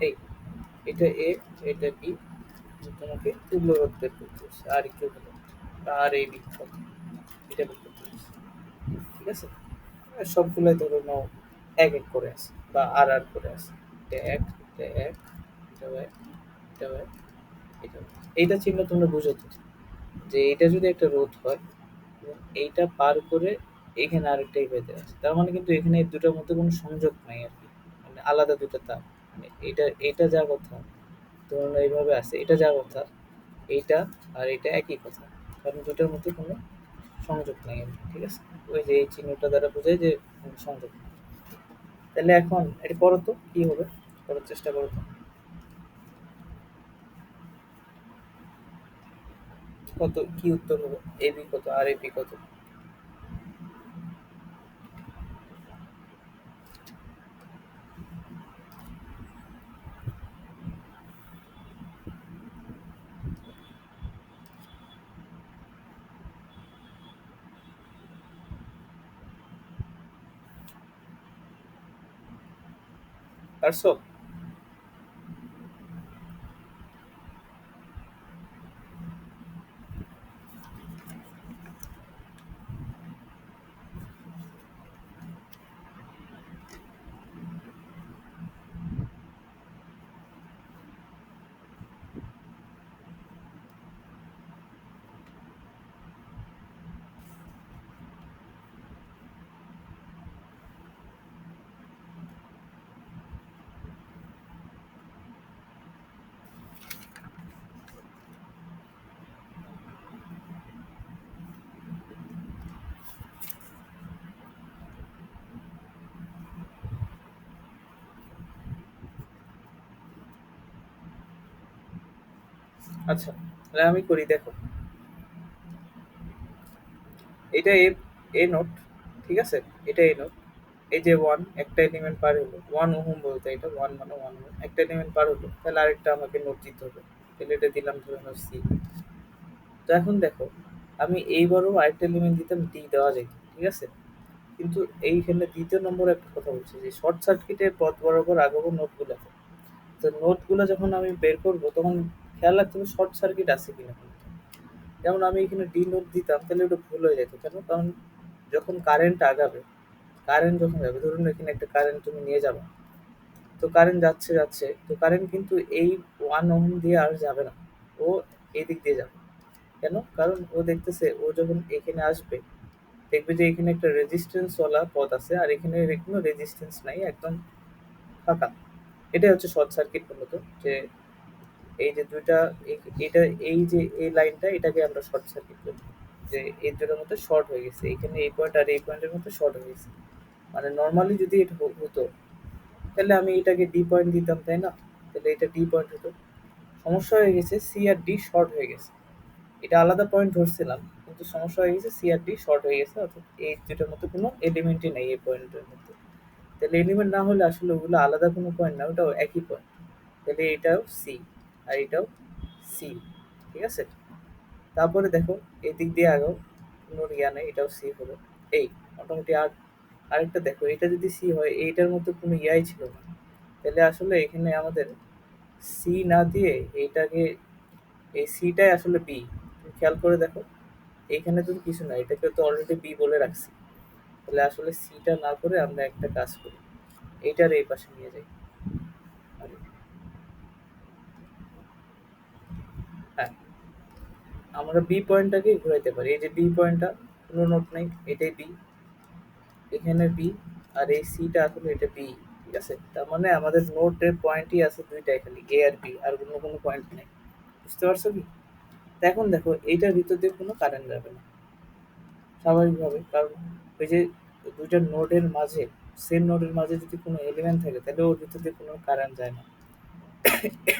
এই, এটা এ, এটা বি, তোমাকে তুল্য রোধ বের করতে হচ্ছে, আর একটু হলো, আর এই দিক কত, এটা বের করতে হচ্ছে, ঠিক আছে? আর সবগুলাই ধরে নাও এক এক করে আছে, বা আর আর করে আছে। এটা এক, এটা এক, এটাও এক, এটাও এক, এটাও এক। এইটা চিহ্ন তোমরা বুঝো তো, যে এটা যদি একটা রোধ হয় এবং এইটা পার করে এখানে আরেকটাই বেঁধে আছে, তার মানে কিন্তু এখানে এই দুটার মধ্যে কোনো সংযোগ নাই আর কি, মানে আলাদা দুটো তার। মানে এটা, এটা যা কথা, ধরুন এইভাবে আছে, এটা যা কথা, এইটা আর এটা একই কথা, কারণ দুটার মধ্যে কোনো সংযোগ নাই আর কি, ঠিক আছে? ওই যে এই চিহ্নটা দ্বারা বোঝায় যে কোনো সংযোগ নেই। তাহলে এখন এটা করো তো কি হবে, করার চেষ্টা করো তো। কত কি উত্তর হবে, এবি কত আর এপি কত? পারছো? আচ্ছা, তাহলে আমি করি, দেখো এটা এ, এ নোট, ঠিক আছে? এটা এ নোট। এই যে ওয়ান, একটা এলিমেন্ট পার হলো, ওয়ান ওহম বলতে, এটা ওয়ান মানে ওয়ান ওহম, একটা এলিমেন্ট পার হলো, তাহলে আরেকটা আমাকে নোট দিতে হবে। তাহলে এটা দিলাম ধরে নাও সি। তো এখন দেখো, আমি এইবারও আরেকটা এলিমেন্ট দিতাম, ডি দেওয়া যেত, ঠিক আছে? কিন্তু এইখানে দ্বিতীয় নম্বর একটা কথা বলছি, যে শর্ট সার্কিটের পথ বরাবর আগাবো নোটগুলো, তো নোটগুলো যখন আমি বের করবো তখন খেয়াল রাখতে হবে শর্ট সার্কিট আছে কিনা। যেমন আমি এখানে ডি নোট দিতাম, তাহলে ওটা ভুল হয়ে যেত, কেন? কারণ যখন কারেন্ট আগাবে, কারেন্ট যখন যাবে, ধরুন এখানে একটা কারেন্ট তুমি নিয়ে যাবে, তো কারেন্ট যাচ্ছে যাচ্ছে, তো কারেন্ট কিন্তু এই ওয়ান ওহম দিয়ে আর যাবে না, ও এই দিক দিয়ে যাবে। কেন? কারণ ও দেখতেছে ও যখন এখানে আসবে, দেখবে যে এখানে একটা রেজিস্ট্যান্স ওয়ালা পথ আছে, আর এখানে কোনো রেজিস্ট্যান্স নাই, একদম ফাঁকা। এটাই হচ্ছে শর্ট সার্কিট মূলত, যে এই যে দুইটা এটা এই যে এই লাইনটা এটাকে আমরা শর্ট সার্কিট বলি, যে এই দুটোর মধ্যে শর্ট হয়ে গেছে, এখানে এই পয়েন্ট আর এই পয়েন্টের মধ্যে শর্ট হয়ে গেছে। মানে নর্মালি যদি এটা হতো তাহলে আমি এটাকে ডি পয়েন্ট দিতাম, তাই না? তাহলে এটা ডি পয়েন্ট হতো। সমস্যা হয়ে গেছে সি আর ডি শর্ট হয়ে গেছে। এটা আলাদা পয়েন্ট ধরছিলাম, কিন্তু সমস্যা হয়ে গেছে সি আর ডি শর্ট হয়ে গেছে, অর্থাৎ এই দুটোর মধ্যে কোনো এলিমেন্টই নেই এই পয়েন্টের মধ্যে। তাহলে এলিমেন্ট না হলে আসলে ওগুলো আলাদা কোনো পয়েন্ট না, ওটাও একই পয়েন্ট। তাহলে এটাও সি আর এটাও সি, ঠিক আছে? তারপরে দেখো এই দিক দিয়ে আগাও, কোনো ইয়া নেই, এটাও সি হলো। এই মোটামুটি আর আরেকটা দেখো, এটা যদি সি হয় এইটার মধ্যে কোনো ইয়াই ছিল না, তাহলে আসলে এখানে আমাদের সি না দিয়ে এইটাকে, এই সিটাই আসলে বি। তুমি খেয়াল করে দেখো, এইখানে তো কিছু না, এটাকে তো অলরেডি বি বলে রাখছি। তাহলে আসলে সিটা না করে আমরা একটা কাজ করি, এইটার এই পাশে নিয়ে যাই। আর হ্যাঁ, আমরা বি পয়েন্টটাকে ঘুরাইতে পারি। এই যে বি পয়েন্টটা, কোনো নোট নেই, এটাই বি, এখানে বি, আর এই সিটা আসলে এটা বি। ঠিক আছে, তার মানে আমাদের নোটের পয়েন্টই আছে দুইটাই, খালি এ আর বি, আর কোনো কোনো পয়েন্ট নেই। বুঝতে পারছো কি? তো এখন দেখো এইটার ভিতর দিয়ে কোনো কারেন্ট যাবে না স্বাভাবিকভাবে, কারণ ওই যে দুইটা নোডের মাঝে, সেম নোডের মাঝে যদি কোনো এলিমেন্ট থাকে তাহলে ওর ভিতর দিয়ে কোনো কারেন্ট যায় না।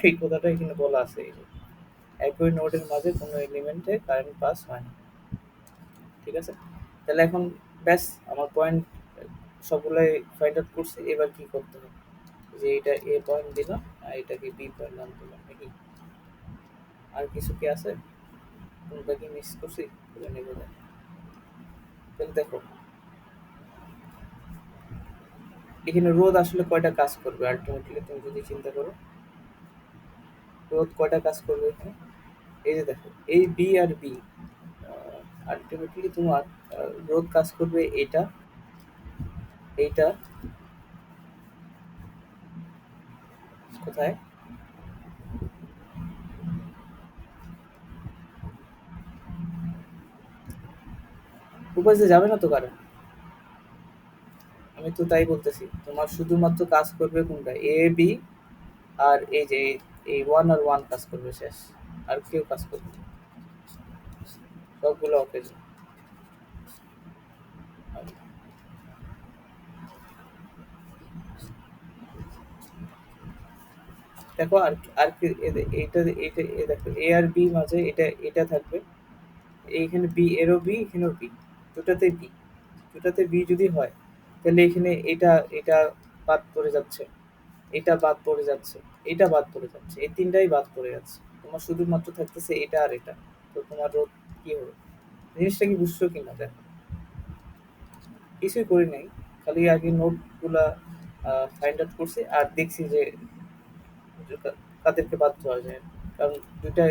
এই কথাটা এখানে বলা আছে, এই যে একই নোডের মাঝে কোনো এলিমেন্টে কারেন্ট পাস হয় না। ঠিক আছে, তাহলে এখন ব্যাস আমার পয়েন্ট সবগুলাই ফাইন্ড আউট করছি। এবার কি করতে হবে, যে এটা এ পয়েন্ট দিলাম আর এটাকে বি পয়েন্ট নাম দিলাম নাকি? আর কিছু কি আছে? কোনটা কি মিস করছি? করে নেবো না। তাহলে দেখো এখানে রোদ আসলে কয়টা কাজ করবে আলটিমেটলি, তুমি যদি চিন্তা করো রোদ কয়টা কাজ করবে এখানে। এই যে দেখো এই বি আর বি, আলটিমেটলি তোমার রোদ কাজ করবে এটা, এইটা কোথায়? উপাসে যাবে না তো কারণ, আমি তো তাই বলতেছি, তোমার শুধুমাত্র কাজ করবে কোনটা, এ বি, আর এই যে এই ওয়ান আর ওয়ান কাজ করবে, শেষ। আর কেউ কাজ করবে না, সবগুলো অকেজ। দেখো আর আর কি এইটা এইটা দেখো এ আর বি মাঝে এটা এটা থাকবে, এইখানে বি, এরও বি, এখানেও বি, দুটাতে বি। দুটাতে বি যদি হয় তাহলে এখানে এটা এটা বাদ পড়ে যাচ্ছে, এটা বাদ পড়ে যাচ্ছে, এটা বাদ পড়ে যাচ্ছে, এই তিনটাই বাদ পড়ে যাচ্ছে। তোমার শুধুমাত্র থাকতেছে এটা আর এটা। তো তোমার রোধ কি হবে? জিনিসটা কি বুঝছো কিনা দেখো। কিছুই করি নাই, খালি আগে নোটগুলা ফাইন্ড আউট করছি আর দেখছি যে কাদেরকে বাদ দেওয়া যায়। কারণ দুইটা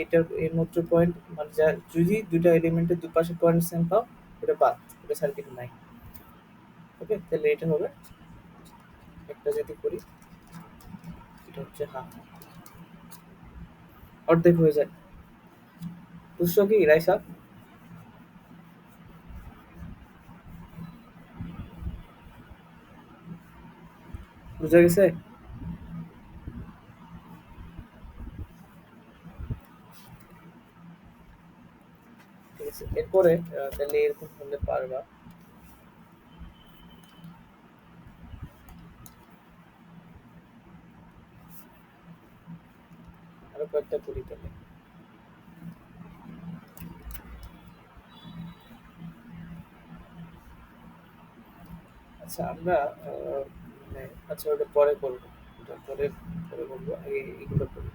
এটার এর মধ্যে পয়েন্ট, মানে যা যদি দুইটা এলিমেন্টের দুপাশে পয়েন্ট সেম পাও, ওটা বাদ, ওটা সার্কিট নাই। ওকে, তাহলে এটা হবে, একটা যদি করি, এটা হচ্ছে হাফ, অর্ধেক হয়ে যায়। বুঝছো কি রাইসা? বুঝা গেছে? ঠিক আছে, এরপরে তাহলে এরকম হলে পারবা। আরো কয়েকটা করি তাহলে। আচ্ছা আমরা মানে আচ্ছা ওটা পরে করবো, ওটা পরে পরে বলবো, আগে এগুলো করি।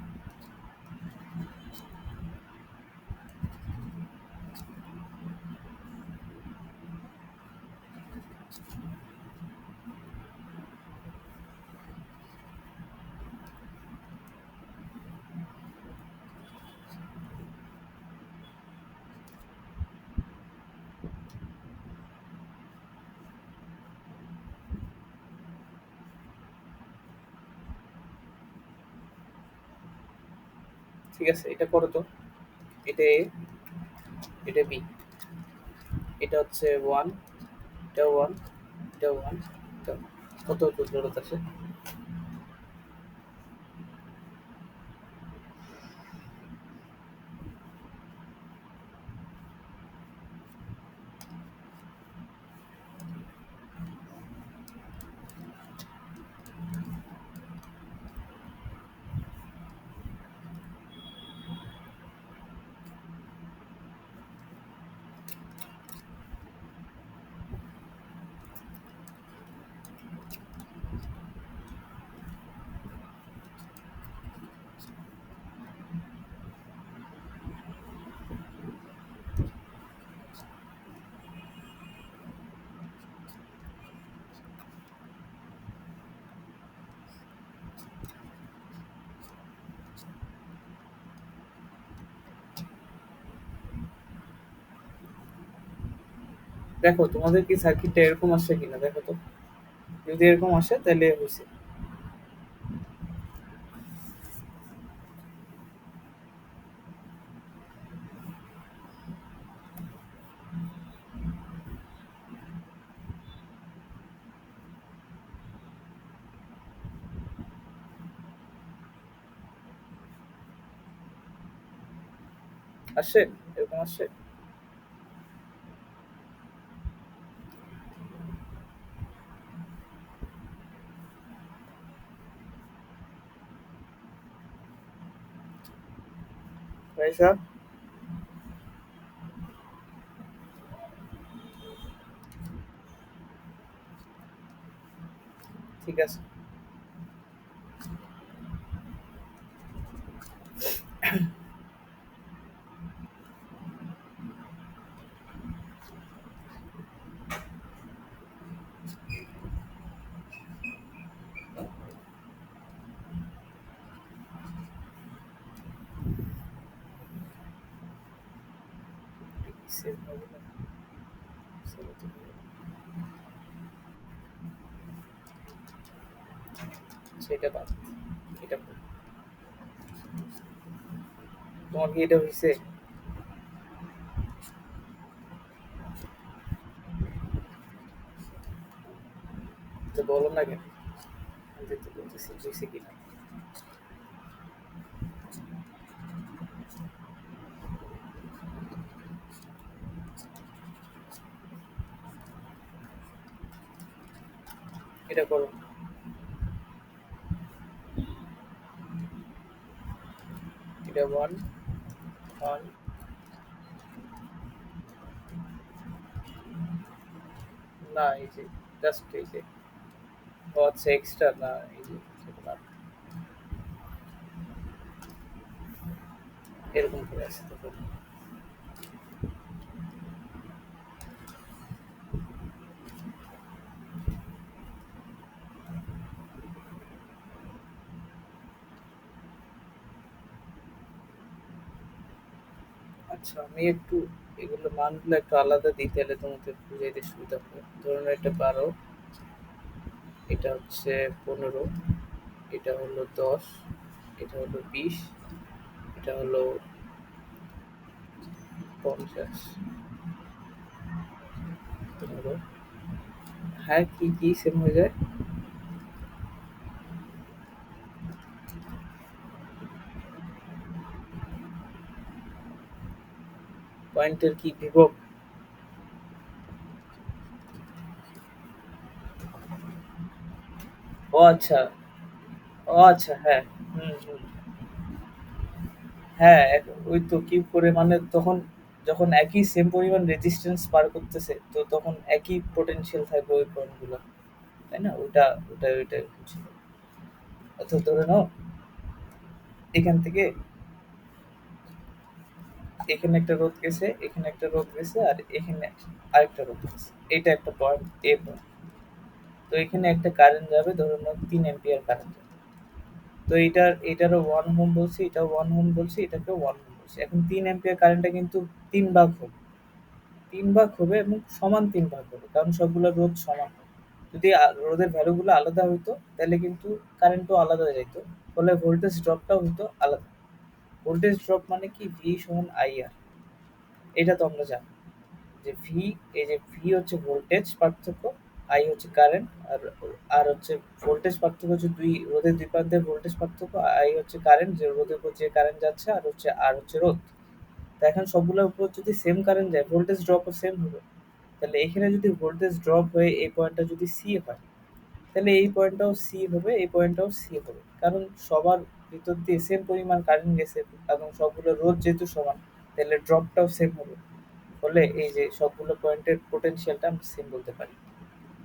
ঠিক আছে, এটা করো তো। এটা এ, এটা বি, এটা হচ্ছে ওয়ান, এটা ওয়ান, এটা ওয়ান, এটা কত দূরত্ব আছে? দেখো তোমাদের কি সার্কিটটা এরকম আসছে কিনা দেখো তো। যদি এরকম আসে তাহলে হয়েছে। আসছে, এরকম আসছে। পয়সা। ঠিক আছে। সেভ হবে না, সেভ হতে হবে। সেটা বাদ, এটা করো। তোমার কি এটা হয়েছে? তো বলো না কেন? আমি তো বলতেছি হয়েছে কিনা। এটা করো। এটা ওয়ান, ওয়ান। না এই যে, জাস্ট এই যে, ও আচ্ছা এক্সট্রা না, এই যে সেটা বাদ। এরকম করে আছে তো করো। আচ্ছা আমি একটু এগুলো মানগুলো একটু আলাদা দিই তাহলে তোমাদের বুঝাইতে সুবিধা হবে। ধরুন এটা 12, এটা হচ্ছে 15, এটা হলো 10, এটা হলো 20, এটা হলো 50, 15। হ্যাঁ, কি কি সেম হয়ে যায়? পয়েন্টের কি বিভব? ও আচ্ছা, ও আচ্ছা, হ্যাঁ। হুম হুম। হ্যাঁ, ওই তো কি করে মানে তখন যখন একই সেম পরিমাণ রেজিস্ট্যান্স পার করতেছে তো তখন একই পোটেনশিয়াল থাকবে ওই পয়েন্টগুলো, তাই না? ওটা ছিল। অর্থাৎ ধরে নাও এখান থেকে এখানে একটা রোধ গেছে, এখানে একটা রোধ গেছে, আর এখানে আরেকটা রোধ গেছে। এটা একটা পয়েন্ট এ পয়েন্ট। তো এখানে একটা কারেন্ট যাবে, ধরে নাও 3 অ্যাম্পিয়ার কারেন্ট যাবে। তো এটারও 1 ওহম বলছি, এটাও 1 ওহম বলছি, এটাকেও 1 ওহম বলছি। এখন 3 অ্যাম্পিয়ার কারেন্টটা কিন্তু 3 ভাগ হবে, 3 ভাগ হবে এবং সমান 3 ভাগ হবে, কারণ সবগুলো রোধ সমান। যদি রোধের ভ্যালুগুলো আলাদা হইতো তাহলে কিন্তু কারেন্টও আলাদা যেত, ফলে ভোল্টেজ ড্রপটাও হতো আলাদা। ভোল্টেজ ড্রপ মানে কি? ভি সমান আইআর। এটা তো আমরা জানি যে ভি, এই যে ভি হচ্ছে ভোল্টেজ পার্থক্য, আই হচ্ছে কারেন্ট, আর আর হচ্ছে ভোল্টেজ পার্থক্য হচ্ছে দুই রোধের দুই প্রান্তের ভোল্টেজ পার্থক্য, আই হচ্ছে কারেন্ট যে রোধের উপর যে কারেন্ট যাচ্ছে, আর হচ্ছে আর হচ্ছে রোধ। তো এখন সবগুলোর উপর যদি সেম কারেন্ট যায় ভোল্টেজ ড্রপও সেম হবে। তাহলে এখানে যদি ভোল্টেজ ড্রপ হয়ে এই পয়েন্টটা যদি সি হয়, তাহলে এই পয়েন্টটাও সি হবে, এই পয়েন্টটাও সি হবে, কারণ সবার ভিতর দিয়ে সেম পরিমাণ কারেন্ট গেছে এবং সবগুলো রোধ যেহেতু সমান, তাহলে ড্রপটাও সেম হবে। ফলে এই যে সবগুলো পয়েন্টের পোটেনশিয়ালটা আমরা সেম বলতে পারি।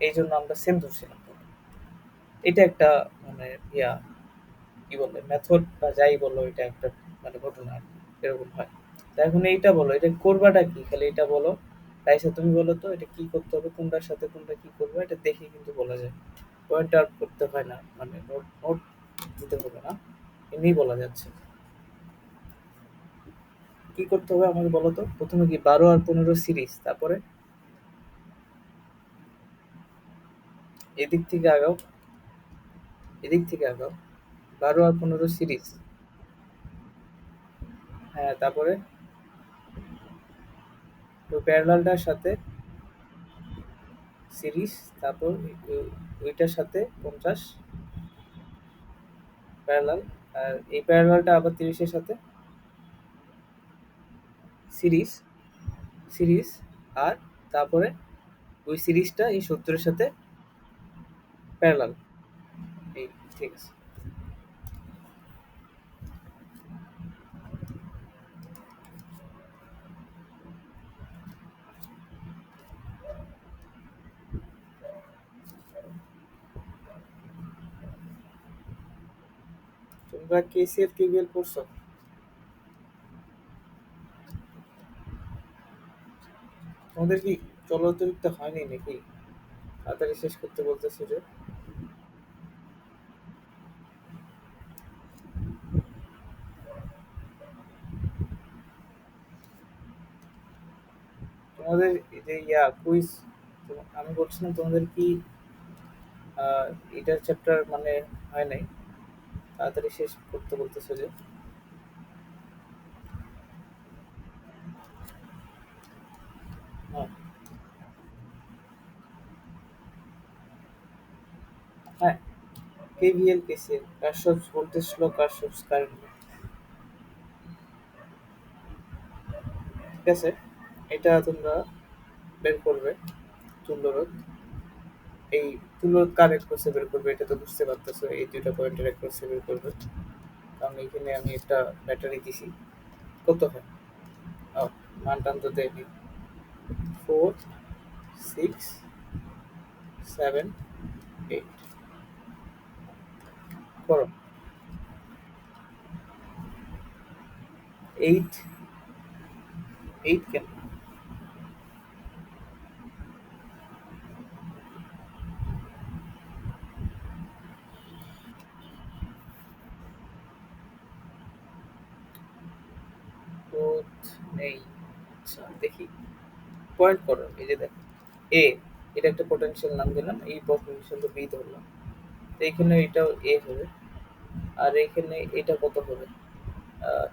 এই জন্য আমরা সেম ধরছিলাম। এটা একটা মানে ইয়া, কি বলে, মেথড বা যাই বলো, এটা একটা মানে ঘটনা আর কি। এরকম হয়। তা এখন এইটা বলো, এটা করবাটা কি? খালি এটা বলো। রাইসা তুমি বলো তো এটা কি করতে হবে, কোনটার সাথে কোনটা কি করবে, এটা দেখে কিন্তু বলা যায়। পয়েন্ট আউট করতে হয় না, মানে নোট নোট দিতে হবে না, এমনি বলা যাচ্ছে। কি করতে হবে আমাকে বলো তো? প্রথমে কি 12 আর 15 সিরিজ, তারপরে এদিক থেকে আগাও, এদিক থেকে আগাও। 12 আর 15 সিরিজ। হ্যাঁ, তারপরে ওই প্যারালালটার সাথে সিরিজ, তারপর ওইটার সাথে 50 প্যারালাল, আর এই প্যারালালটা আবার 30-এর সাথে সিরিজ, সিরিজ, আর তারপরে ওই সিরিজটা এই 70-এর সাথে প্যারালাল। এই, ঠিক আছে। তোমরা কেসিএল কেভিএল পড়ছো? তোমাদের কি চল অতিরিক্ত হয়নি নাকি? তাড়াতাড়ি শেষ করতে বলতেছে যে। তোমাদের এই যে কুইজ, আমি বলছিলাম তোমাদের কি এটার চ্যাপ্টার মানে হয় নাই? তাড়াতাড়ি শেষ করতে বলতেছে যে। হ্যাঁ, হ্যাঁ, KVL KCL, Kirchhoff's voltage law, Kirchhoff's current law. ঠিক আছে, এটা তোমরা বের করবে। তুল্যরোধ, এই তুল্যরোধ কার এক করছে বের করবে, এটা তো বুঝতে পারতেছো, এই দুইটা পয়েন্টের এক করছে বের করবে। কারণ এখানে আমি একটা ব্যাটারি দিছি। কত হয়? ও, মান টান তো দেয়নি। 4, 6, 7, 8 করো। 8, 8 কেন? রোধ নেই। আচ্ছা, দেখি। পয়েন্ট করো, এই যে দেখো, এ, এটা একটা পোটেনশিয়াল নাম দিলাম, এই পোটেনশিয়াল বি ধরলাম। তো এখানে এটাও এ হবে, আর এখানে এটা কত হবে? আহ,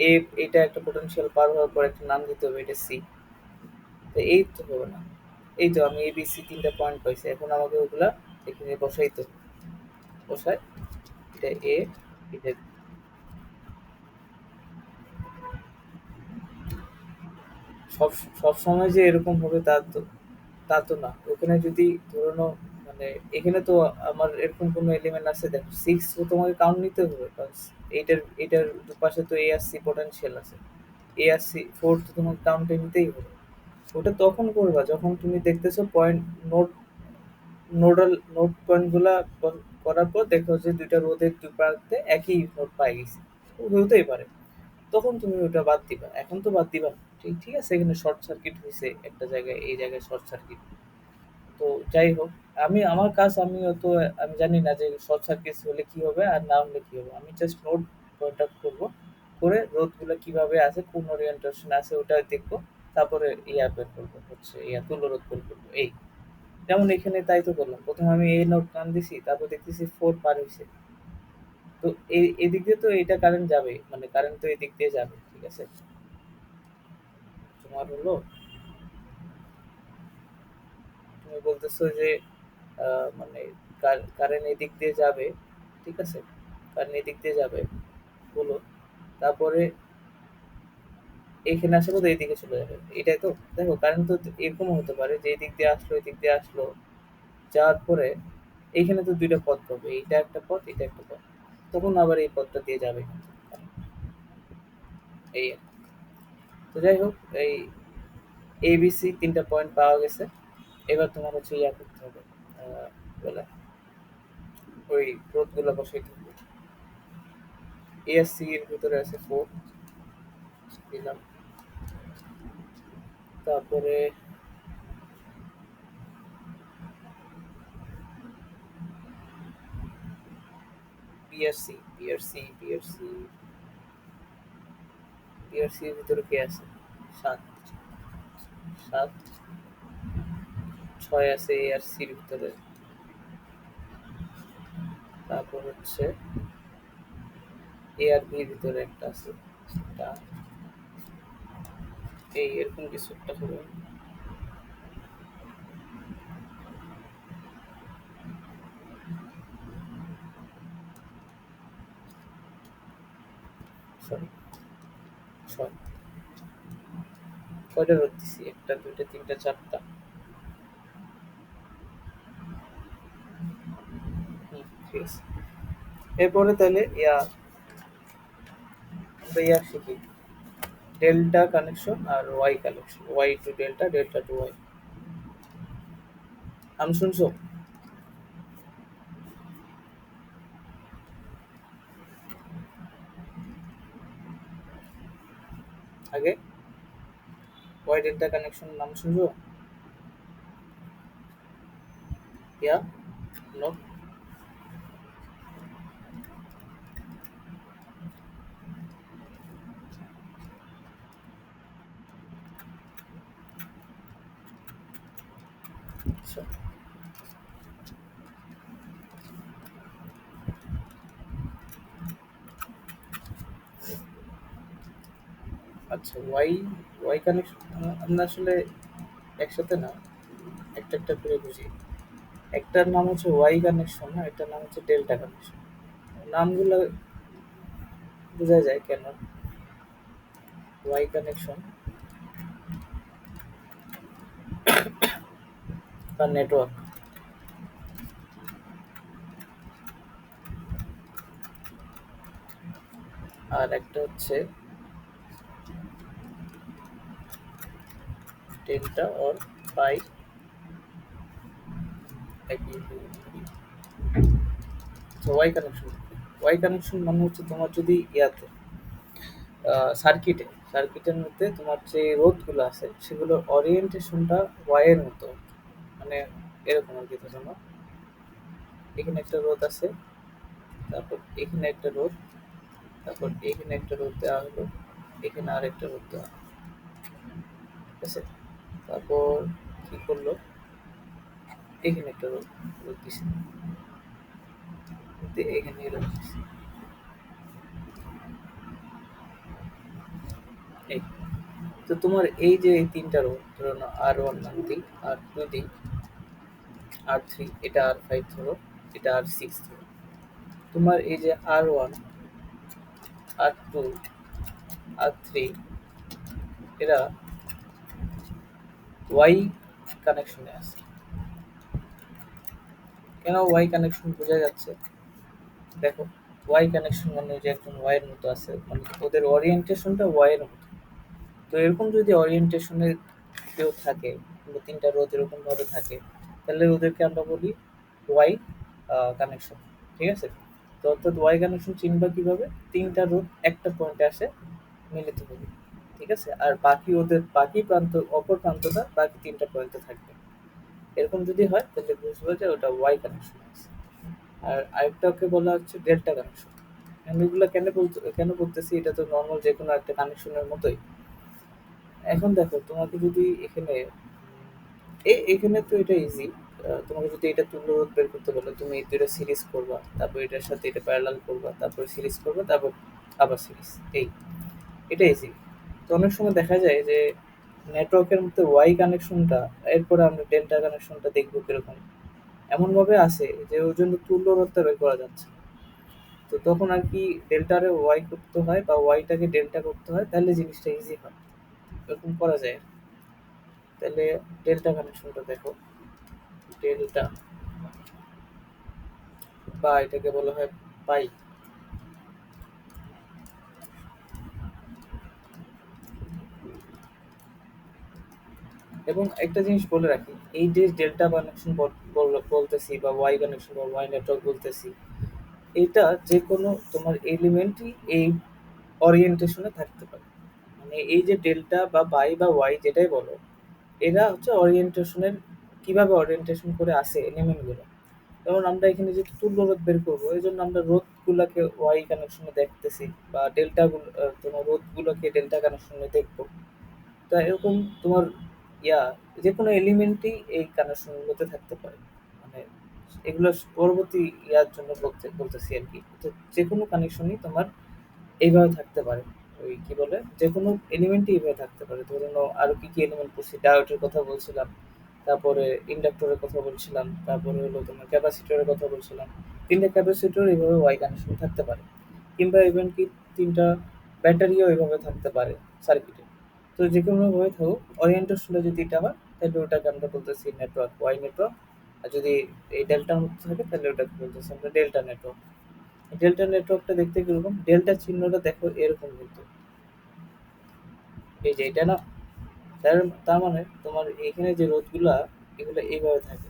এ, এটা একটা পোটেনশিয়াল পার হওয়ার পর একটা নাম দিতে হবে, এটা সি। তো এই তো হবে না। এই তো আমি এ বি সি তিনটা পয়েন্ট পাইছি, এখন আমাকে ওগুলা এখানে বসাইতে হবে। বসায়, এটা এ, এটা। সব, সব সময় যে এরকম হবে তা তো, তা তো না। ওখানে যদি ধরে নাও, মানে এখানে তো আমার এরকম কোনো এলিমেন্ট আছে, দেখো 6 তোমাকে কাউন্ট নিতে হবে, কারণ এটার পাশে তো এ আর সি পোটেনশিয়াল আছে। এ আর সি 4 তো তোমাকে কাউন্টে নিতেই হবে। ওটা তখন করবা যখন তুমি দেখতেছো পয়েন্ট, নোট, নোট পয়েন্ট গুলা করার পর দেখো যে দুইটা রোধের দুই প্রান্তে একই নোট পাই গেছে। হতেই পারে, তখন তুমি ওটা বাদ দিবা, এখন তো বাদ দিবা না। ঠিক, ঠিক আছে, এখানে শর্ট সার্কিট হয়েছে একটা জায়গায়, এই জায়গায় শর্ট সার্কিট। তো যাই হোক, আমি আমার কাজ, আমি অত, আমি জানি না যে শর্ট সার্কিট হলে কি হবে আর না হলে কি হবে। আমি জাস্ট নোট পয়েন্ট আউট করবো, করে রোধগুলো কিভাবে আছে, কোন ওরিয়েন্টেশন আছে ওটা দেখবো। তারপরে ইয়া বের করবো, হচ্ছে ইয়া তুল্য রোধ বের করবো। এই, যেমন এখানে তাই তো করলাম, প্রথমে আমি এই নোট টান দিছি, তারপর দেখতেছি 4 পার হয়েছে। তো এই এদিক দিয়ে তো এটা কারেন্ট যাবে, মানে কারেন্ট তো এদিক দিয়ে যাবে, ঠিক আছে। তোমার হলো, তুমি বলতেছো যে মানে কারেন্ট এদিক দিয়ে যাবে, ঠিক আছে, কারেন্ট এদিক দিয়ে যাবে, বলো। তারপরে এইখানে আসলে তো এইদিকে চলে যাবে, এটাই তো। দেখো, কারেন্ট তো এরকমও হতে পারে যে এদিক দিয়ে আসলো, এদিক দিয়ে আসলো, যাওয়ার পরে এইখানে তো দুইটা পথ পাবে, এইটা একটা পথ, এটা একটা পথ, তখন আবার এই পথটা দিয়ে যাবে কিন্তু। এই আর কি। তো যাই হোক, এই এবিসি তিনটা পয়েন্ট পাওয়া গেছে। এবার তোমার হচ্ছে ইয়া করতে হবে, বলে ওই রোধগুলো বসাইতে হবে। এএসসি এর ভিতরে আছে 4 দিলাম। তারপরে পিআরসি, পিআরসি এর ভিতরে কে আছে? 7, 7, ছয় আছে এ আর সির ভিতরে। তারপর হচ্ছে এ আর বির ভিতরে একটা আছে, এটা এই এরকম কিছু একটা হবে। সরি, ছয়। কয়টা রোদ দিছি? একটা, দুইটা, তিনটা, চারটা। ঠিক আছে। এরপরে তাহলে আমরা শিখি ডেল্টা কানেকশন আর Y connection, Y to delta, delta to Y. আমি শুনছো? আগে ওয়াই ডেল্টা কানেকশন নাম শুনছো? Yeah, no? আচ্ছা। আচ্ছা, ওয়াই ওয়াই কানেকশন আমরা আসলে একসাথে না, একটা একটা করে বুঝি। একটার নাম হচ্ছে ওয়াই কানেকশন, না একটার নাম হচ্ছে ডেল্টা কানেকশন। নামগুলো বোঝা যায় কেন। ওয়াই কানেকশন বা নেটওয়ার্ক, আর একটা হচ্ছে delta or pi. Y connection, Y connection মানে হচ্ছে তোমার যদি ইয়াতে সার্কিটে, সার্কিটের মধ্যে তোমার যে রোধগুলো আছে সেগুলোর অরিয়েন্টেশনটা ওয়াই এর মতো, মানে এরকম আর কি। ধরো এখানে একটা রোধ আছে, তারপর এখানে একটা রোধ, তারপর এখানে একটা রোধ দেওয়া হলো, এখানে আর একটা রোধ দেওয়া হলো, ঠিক আছে। তারপর কি করলো, এখানে একটা রোধ রোধ দিছে, এখানে রোধ দিছে, এই। তো তোমার এই যে এই তিনটা রোধ, ধরো না আর ওয়ান নাম দিই, আর টু দিই, আর থ্রি, এটা আর ফাইভ ধরো, এটা আর সিক্স ধরো। তোমার এই যে আর ওয়ান, আর টু, আর থ্রি, এরা ওয়াই কানেকশনে আছে। কেন ওয়াই কানেকশন বোঝা যাচ্ছে? দেখো, ওয়াই কানেকশন মানে যে একদম ওয়াই এর মতো আছে, মানে ওদের ওরিয়েন্টেশনটা ওয়াই এর মতো। তো এরকম যদি ওরিয়েন্টেশনে কেউ থাকে, কিংবা তিনটা রোধ এরকম ভাবে থাকে, তাহলে ওদেরকে আমরা বলি ওয়াই কানেকশন। ঠিক আছে। তো অর্থাৎ ওয়াই কানেকশন চিনবা কিভাবে? তিনটা রোধ একটা পয়েন্টে আসে মিলিত হবে, ঠিক আছে, আর বাকি ওদের বাকি প্রান্ত, অপর প্রান্তটা বাকি তিনটা পয়েন্টে থাকবে। এরকম যদি হয় তাহলে বুঝবো যে ওটা ওয়াই কানেকশন আছে। আর আরেকটাকে বলা হচ্ছে ডেল্টা কানেকশন। আমি এগুলো কেন বলতেছি, এটা তো নর্মাল যে কোনো একটা কানেকশনের মতোই। এখন দেখো, তোমাকে যদি এখানে এখানে তো এটা ইজি। তোমাকে যদি এটা তুল্য রোধ বের করতে বলে, তুমি এই দুইটা সিরিজ করবা, তারপর এটার সাথে এটা প্যারালাল করবা, তারপর সিরিজ করবা, তারপর আবার সিরিজ, এই, এটা ইজি। তো অনেক সময় দেখা যায় যে নেটওয়ার্কের মধ্যে ওয়াই কানেকশনটা, এরপরে আমরা ডেল্টা কানেকশনটা দেখবো কিরকম, এমন ভাবে আসে যে ওর জন্য তুল্য রোধটা বের করা যাচ্ছে না। তো তখন আর কি ডেল্টারে ওয়াই করতে হয় বা ওয়াইটাকে ডেল্টা করতে হয়, তাহলে জিনিসটা ইজি হয়। এরকম করা যায়। তাহলে ডেল্টা কানেকশনটা দেখো, ডেল্টা, বা এটাকে বলা হয় পাই। এবং একটা জিনিস বলে রাখি, এই যে ডেল্টা কানেকশন বলতেছি, বা ওয়াই কানেকশন বা ওয়াই নেটওয়ার্ক বলতেছি, এটা যে কোনো তোমার এলিমেন্টই এই অরিয়েন্টেশনে থাকতে পারে। মানে এই যে ডেল্টা বা বাই বা ওয়াই যেটাই বলো, এরা হচ্ছে অরিয়েন্টেশনের, কিভাবে অরিয়েন্টেশন করে আসে এলিমেন্টগুলো। যেমন আমরা এখানে যে তুল্য রোধ বের করবো, এই জন্য আমরা রোধগুলোকে ওয়াই কানেকশনে দেখতেছি, বা ডেল্টা গুলো তোমার রোধগুলোকে ডেল্টা কানেকশনে দেখবো। তা এরকম তোমার ইয়া যে কোনো এলিমেন্টই এই কানেকশনগুলোতে থাকতে পারে। মানে এগুলো পরবর্তী ইয়ার জন্য বলতেছি আর কি। তো যে কোনো কানেকশনই তোমার এইভাবে থাকতে পারে। ওই কি বলে? যেকোনো এলিমেন্টই এইভাবে থাকতে পারে। ধরে নাও আরো কি এলিমেন্ট পড়ছি, ডায়োডের কথা বলছিলাম, তারপরে ইন্ডাক্টরের কথা বলছিলাম, তারপরে হলো তোমার ক্যাপাসিটরের কথা বলছিলাম। ৩ টা ক্যাপাসিটর এভাবে ওয়াই কানেকশন থাকতে পারে। কিংবা ইভেন কি ৩ টা ব্যাটারিও এভাবে থাকতে পারে সার্কিটে। তো যেকোনোভাবে থাকুক, ওরিয়েন্টেশনটা যদি এটা হয় তাহলে ওটাকে আমরা বলতেছি নেটওয়ার্ক, ওয়াই নেটওয়ার্ক। আর যদি এই ডেল্টার মধ্যে থাকে তাহলে ওটাকে বলতেছি আমরা ডেল্টা নেটওয়ার্ক। ডেল্টা নেটওয়ার্কটা দেখতে কিরকম? ডেল্টা চিহ্নটা দেখো এরকম কিন্তু। এই যে এটা না, তার তার মানে তোমার এখানে যে রোধগুলা এগুলো এইভাবে থাকে।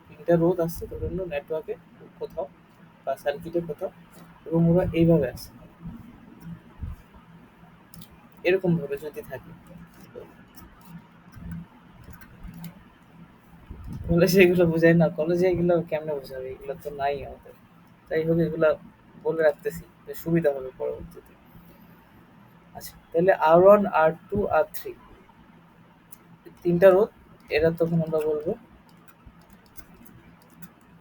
৩ টা রোধ আছে ধরে নাও নেটওয়ার্কে কোথাও বা সার্কিটের কোথাও, এবং ওরা এইভাবে আছে। এরকম ভাবে যদি থাকে, কলেজে এগুলো বোঝায় না, কলেজে এগুলো কেমনে বোঝাবে? এগুলো তো নাই আমাদের। তাই হোক, এগুলা বলে রাখতেছি যে সুবিধা হবে পরবর্তীতে। আচ্ছা, তাহলে R1, R2, R3 তিনটা রোধ। এরা তখন আমরা বলবো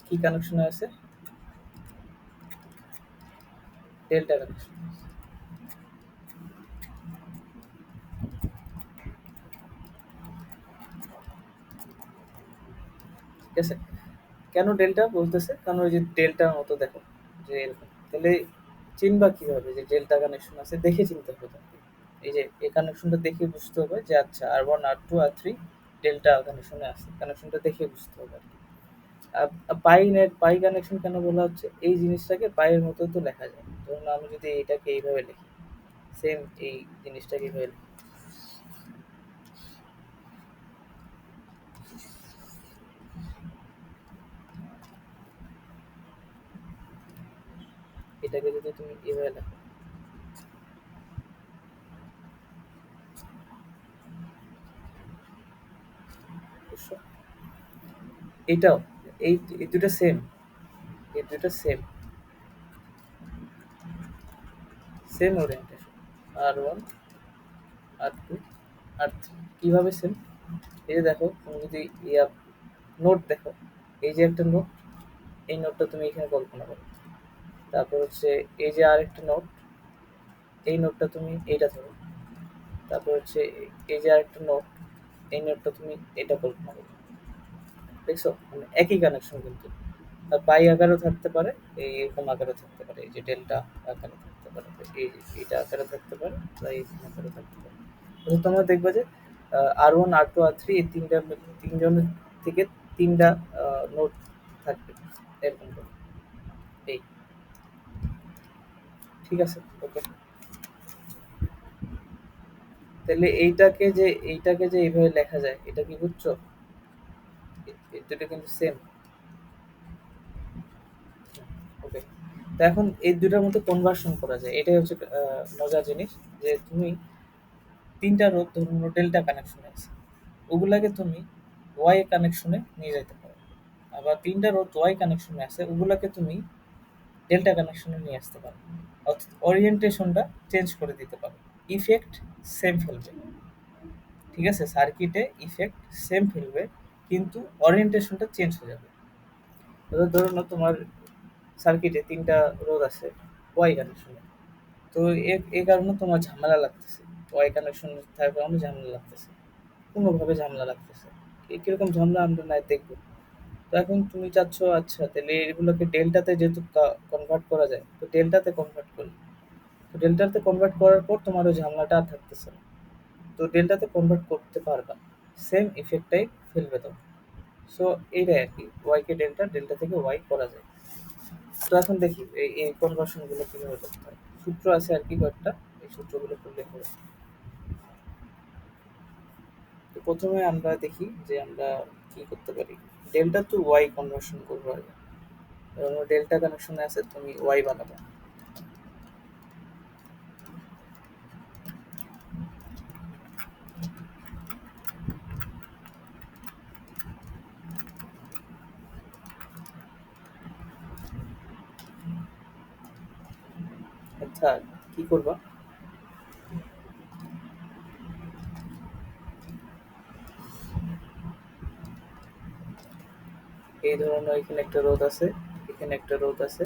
কি কানেকশনে আছে? Delta connection. ঠিক আছে? কেন ডেল্টা বলতেছে? কারণ ওই যে ডেল্টার মতো দেখো, যে এরকম। তাহলে চিনবা কিভাবে যে ডেল্টা কানেকশন আছে? দেখে চিনতে হবে তোমাকে। এই যে এই কানেকশনটা দেখে বুঝতে হবে যে আচ্ছা R1, R2, R3 ডেল্টা কানেকশনে আছে। কানেকশনটা দেখে বুঝতে হবে আর কি। পাই কানেকশন কেন বলা হচ্ছে? এই জিনিসটাকে পাইয়ের মতো তো লেখা যায়। ধরুন আমি যদি এটাকে এইভাবে লিখি, সেম এই জিনিসটাকে এইভাবে লিখি, এটাকে যদি তুমি এইভাবে লেখো, বুঝছো? এটাও, এই এই দুটা সেম, এই দুটা same, same orientation. R1, R2, R3 কিভাবে সেম? এই যে দেখো, তুমি যদি ইয়া নোট দেখো, এই যে একটা নোট, এই নোটটা তুমি এখানে কল্পনা করো। তারপর হচ্ছে এই যে আরেকটা নোট, এই নোটটা তুমি এইটা ধরো। তারপর হচ্ছে এই যে আরেকটা নোট, এই নোটটা তুমি এটা কল্পনা করো। দেখছো? মানে একই কানেকশন কিন্তু। আর পাই আকারেও থাকতে পারে, এরকম আকারেও থাকতে পারে, এই যে ডেল্টা আকারে থাকতে পারে, এই যে এইটা আকারে থাকতে পারে, বা এই আকারে থাকতে পারে। তো তোমরা দেখবে যে R1, R2, R3 এই তিনজনের থেকে ৩ টা নোট থাকবে এরকম করে। এই, ঠিক আছে? ওকে। তাহলে এইটাকে যে এইভাবে লেখা যায়, এটা কি বুঝছো? এই দুটো কিন্তু সেম। ওকে। তো এখন এই দুটার মধ্যে কনভার্সন করা যায়, এটাই হচ্ছে মজার জিনিস। যে তুমি ৩ টা রোধ ধরুন ডেল্টা কানেকশনে আছে, ওগুলাকে তুমি ওয়াই কানেকশনে নিয়ে যেতে পারো। আবার ৩ টা রোধ ওয়াই কানেকশনে আছে, ওগুলাকে তুমি ডেল্টা কানেকশনে নিয়ে আসতে পারো। অর্থাৎ ওরিয়েন্টেশনটা চেঞ্জ করে দিতে পারো। ইফেক্ট সেম ফেলবে। ঠিক আছে? সার্কিটে ইফেক্ট সেম ফেলবে, কিন্তু ওরিয়েন্টেশনটা চেঞ্জ হয়ে যাবে। এবার ধরুন না তোমার সার্কিটে ৩ টা রোধ আছে ওয়াই কানেকশনে। তো এ কারণে তোমার ঝামেলা লাগতেছে। ওয়াই কানেকশন থাকার কারণে ঝামেলা লাগতেছে। কোনোভাবে ঝামেলা লাগতেছে। কিরকম ঝামেলা আমরা নাই দেখবো। তো এখন তুমি চাচ্ছ আচ্ছা তাহলে এগুলোকে ডেল্টাতে যেহেতু কনভার্ট করা যায়, তো ডেল্টাতে কনভার্ট করি। তো ডেল্টাতে কনভার্ট করার পর তোমার ওই ঝামেলাটা আর থাকতেছে না। তো ডেল্টাতে কনভার্ট করতে পারবা। সেম ইফেক্টটাই ফেলবে তখন। সো এইটাই আরকি। ওয়াই কে ডেল্টা, ডেল্টা থেকে ওয়াই করা যায়। তো এখন দেখি এই কনভার্সন গুলো কিভাবে করতে হয়। সূত্র আছে আর কি কয়েকটা, এই সূত্রগুলো করলে হবে। তো প্রথমে আমরা দেখি যে আমরা কি করতে পারি। ডেল্টা টু ওয়াই কনভার্সন করবো আগে। ডেল্টা কানেকশনে আছে, তুমি ওয়াই বানাবে। অর্থাৎ কি করবা, এই ধরনের এখানে একটা রোধ আছে, এখানে একটা রোধ আছে,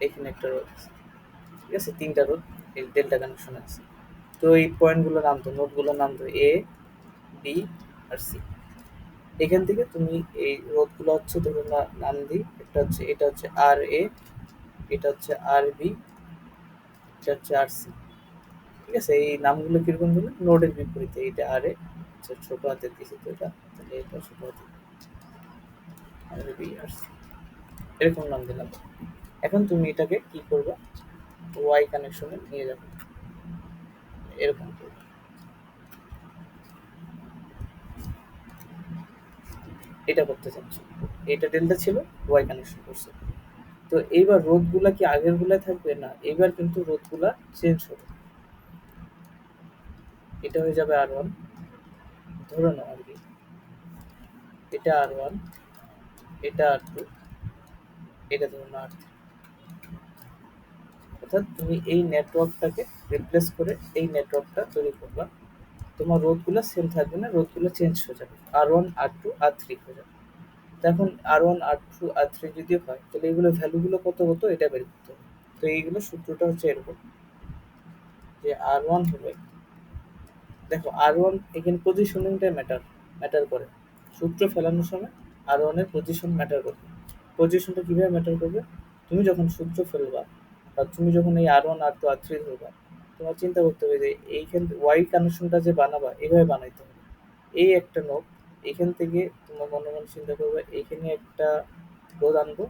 এখানে একটা রোধ আছে, ঠিক আছে, তিনটা রোধ এই ডেল্টা কানেকশন আছে। তো এই পয়েন্টগুলোর নাম তো, নোডগুলোর নাম তো এ, বি আর সি। এখান থেকে তুমি এই রোধগুলো হচ্ছে ধরুন নাম দিই, একটা হচ্ছে, এটা হচ্ছে আর এ, এটা হচ্ছে আর বি, এটা হচ্ছে আর সি। ঠিক আছে, এই নামগুলো কিরকম দিলে নোডের বিপরীতে, এটা আর এ, আচ্ছা ছোট হাতের দিছি তো এটা, তাহলে এটা ছোট হাতের আর বি আর সি, এরকম নাম দিলাম। এখন তুমি এটাকে কি করবে, ওয়াই কানেকশনে নিয়ে যাবে, এরকম করবে। এটা করতে চাচ্ছ, এটা ডেল্টা ছিল, ওয়াই কানেকশন করছে। তো এইবার রোধগুলা কি আগের গুলা থাকবে না, এবার কিন্তু রোধগুলা চেঞ্জ হবে। এটা হয়ে যাবে আর ওয়ান, ধরে নাও আর কি, এটা আর ওয়ান, এটা আর টু, এটা ধরুন আর থ্রি। অর্থাৎ তুমি এই নেটওয়ার্কটাকে রিপ্লেস করে এই নেটওয়ার্কটা তৈরি করবা। তোমার রোধগুলো সেম থাকবে না, রোধগুলো চেঞ্জ হয়ে যাবে, আর ওয়ান আর টু আর থ্রি হয়ে যাবে। তো এখন আর ওয়ান আর টু আর থ্রি যদি হয়, তাহলে এগুলো ভ্যালুগুলো কত হতো এটা বের করতে হবে। তো এইগুলো সূত্রটা হচ্ছে এরকম, যে আর ওয়ান হবে, দেখো আর ওয়ান এখানে পজিশনিংটা ম্যাটার করে। সূত্র ফেলানোর সময় আর ওয়ানের পজিশন ম্যাটার করবে। পজিশনটা কিভাবে ম্যাটার করবে, তুমি যখন সূত্র ফেলবা বা তুমি যখন এই আর ওয়ান আর টু আর থ্রি ধরবা, তোমার চিন্তা করতে হবে যে এইখান ওয়াই কানেকশনটা যে বানাবা এভাবে বানাইতে হবে। এই একটা নোট, এখান থেকে তোমার মনে মনে চিন্তা করবে এইখানে একটা রোধ আনবো,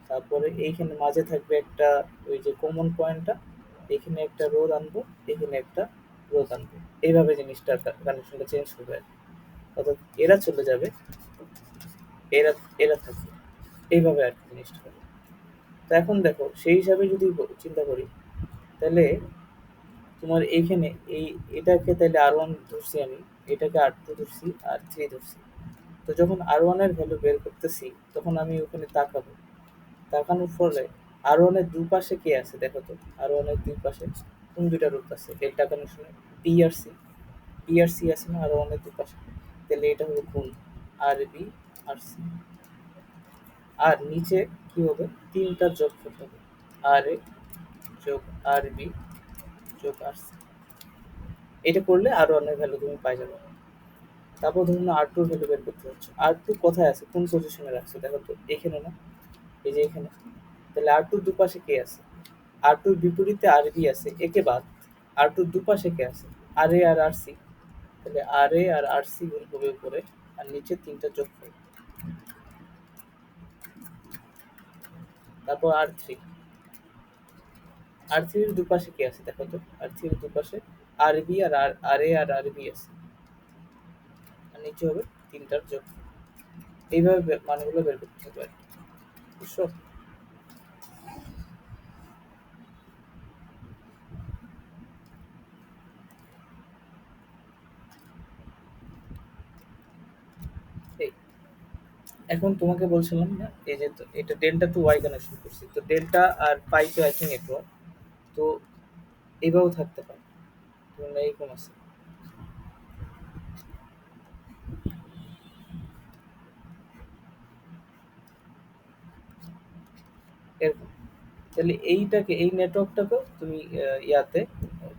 তারপরে এইখানে মাঝে থাকবে একটা, ওই যে কমন পয়েন্টটা, এখানে একটা রোধ আনবো, এখানে একটা রোধ আনবো, এইভাবে জিনিসটা কানেকশনটা চেঞ্জ হবে আর কি। অর্থাৎ এরা চলে যাবে, এরা এরা থাকবে, এইভাবে আর কি জিনিসটা হবে। তো এখন দেখো সেই হিসাবে যদি চিন্তা করি, তাহলে তোমার এইখানে এই, এটাকে তাহলে আর ওয়ান ধরছি আমি, এটাকে আর টু ধরছি, আর থ্রি ধরছি। তো যখন আর ওয়ানের ভ্যালু বের করতেছি, তখন আমি ওখানে তাকাবো, তাকানোর ফলে আর ওয়ানের দুপাশে কে আছে দেখো তো, আর ওয়ানের দুই পাশে কোন দুইটা রুট আছে delta কানেকশনে, P R C, P R C আছে না আর ওয়ানের দুপাশে, তাহলে এটা হলো গুণ আর বি আর সি। আর নিচে কি হবে, তিনটা যোগ করতে হবে, আর এ যোগ আর বি যোগ আর সি। এটা করলে আর ওয়ানের ভ্যালু তুমি পাই যাবে। তারপর ধরুন আর টুর ভ্যালু বের করতে হচ্ছে, আর টু কোথায় আছে, কোন পজিশনে রাখছে দেখো তো, এখানে না, এই যে এখানে। তাহলে আর টুর দুপাশে কে আছে, আর টুর বিপরীতে আর বি আছে, একে বাদ। আর টুর দুপাশে কে আছে, আর এ আর আর সি। তাহলে আর এ আর আর সি গুণ হবে উপরে, আর নিচে তিনটা যোগ করবে, তারপর আর থ্রি। আর থ্রির দুপাশে কে আছে দেখো তো, আর থ্রির দুপাশে আর বি আর আর আর এ আর আর বি আছে, আর নিচে হবে তিনটার যোগ। এইভাবে মানগুলো বের করতে হবে আর কি, বুঝছো? এই এখন তোমাকে বলছিলাম না, এই যে তো এটা ডেল্টা টু ওয়াই কানেকশন করছি, তো ডেল্টা আর পাই তো একই নেটওয়ার্ক, তো এইভাবেও থাকতে পারে, ধরুন এইরকম আছে এরকম। তাহলে এইটাকে, এই নেটওয়ার্কটাকেও তুমি ইয়াতে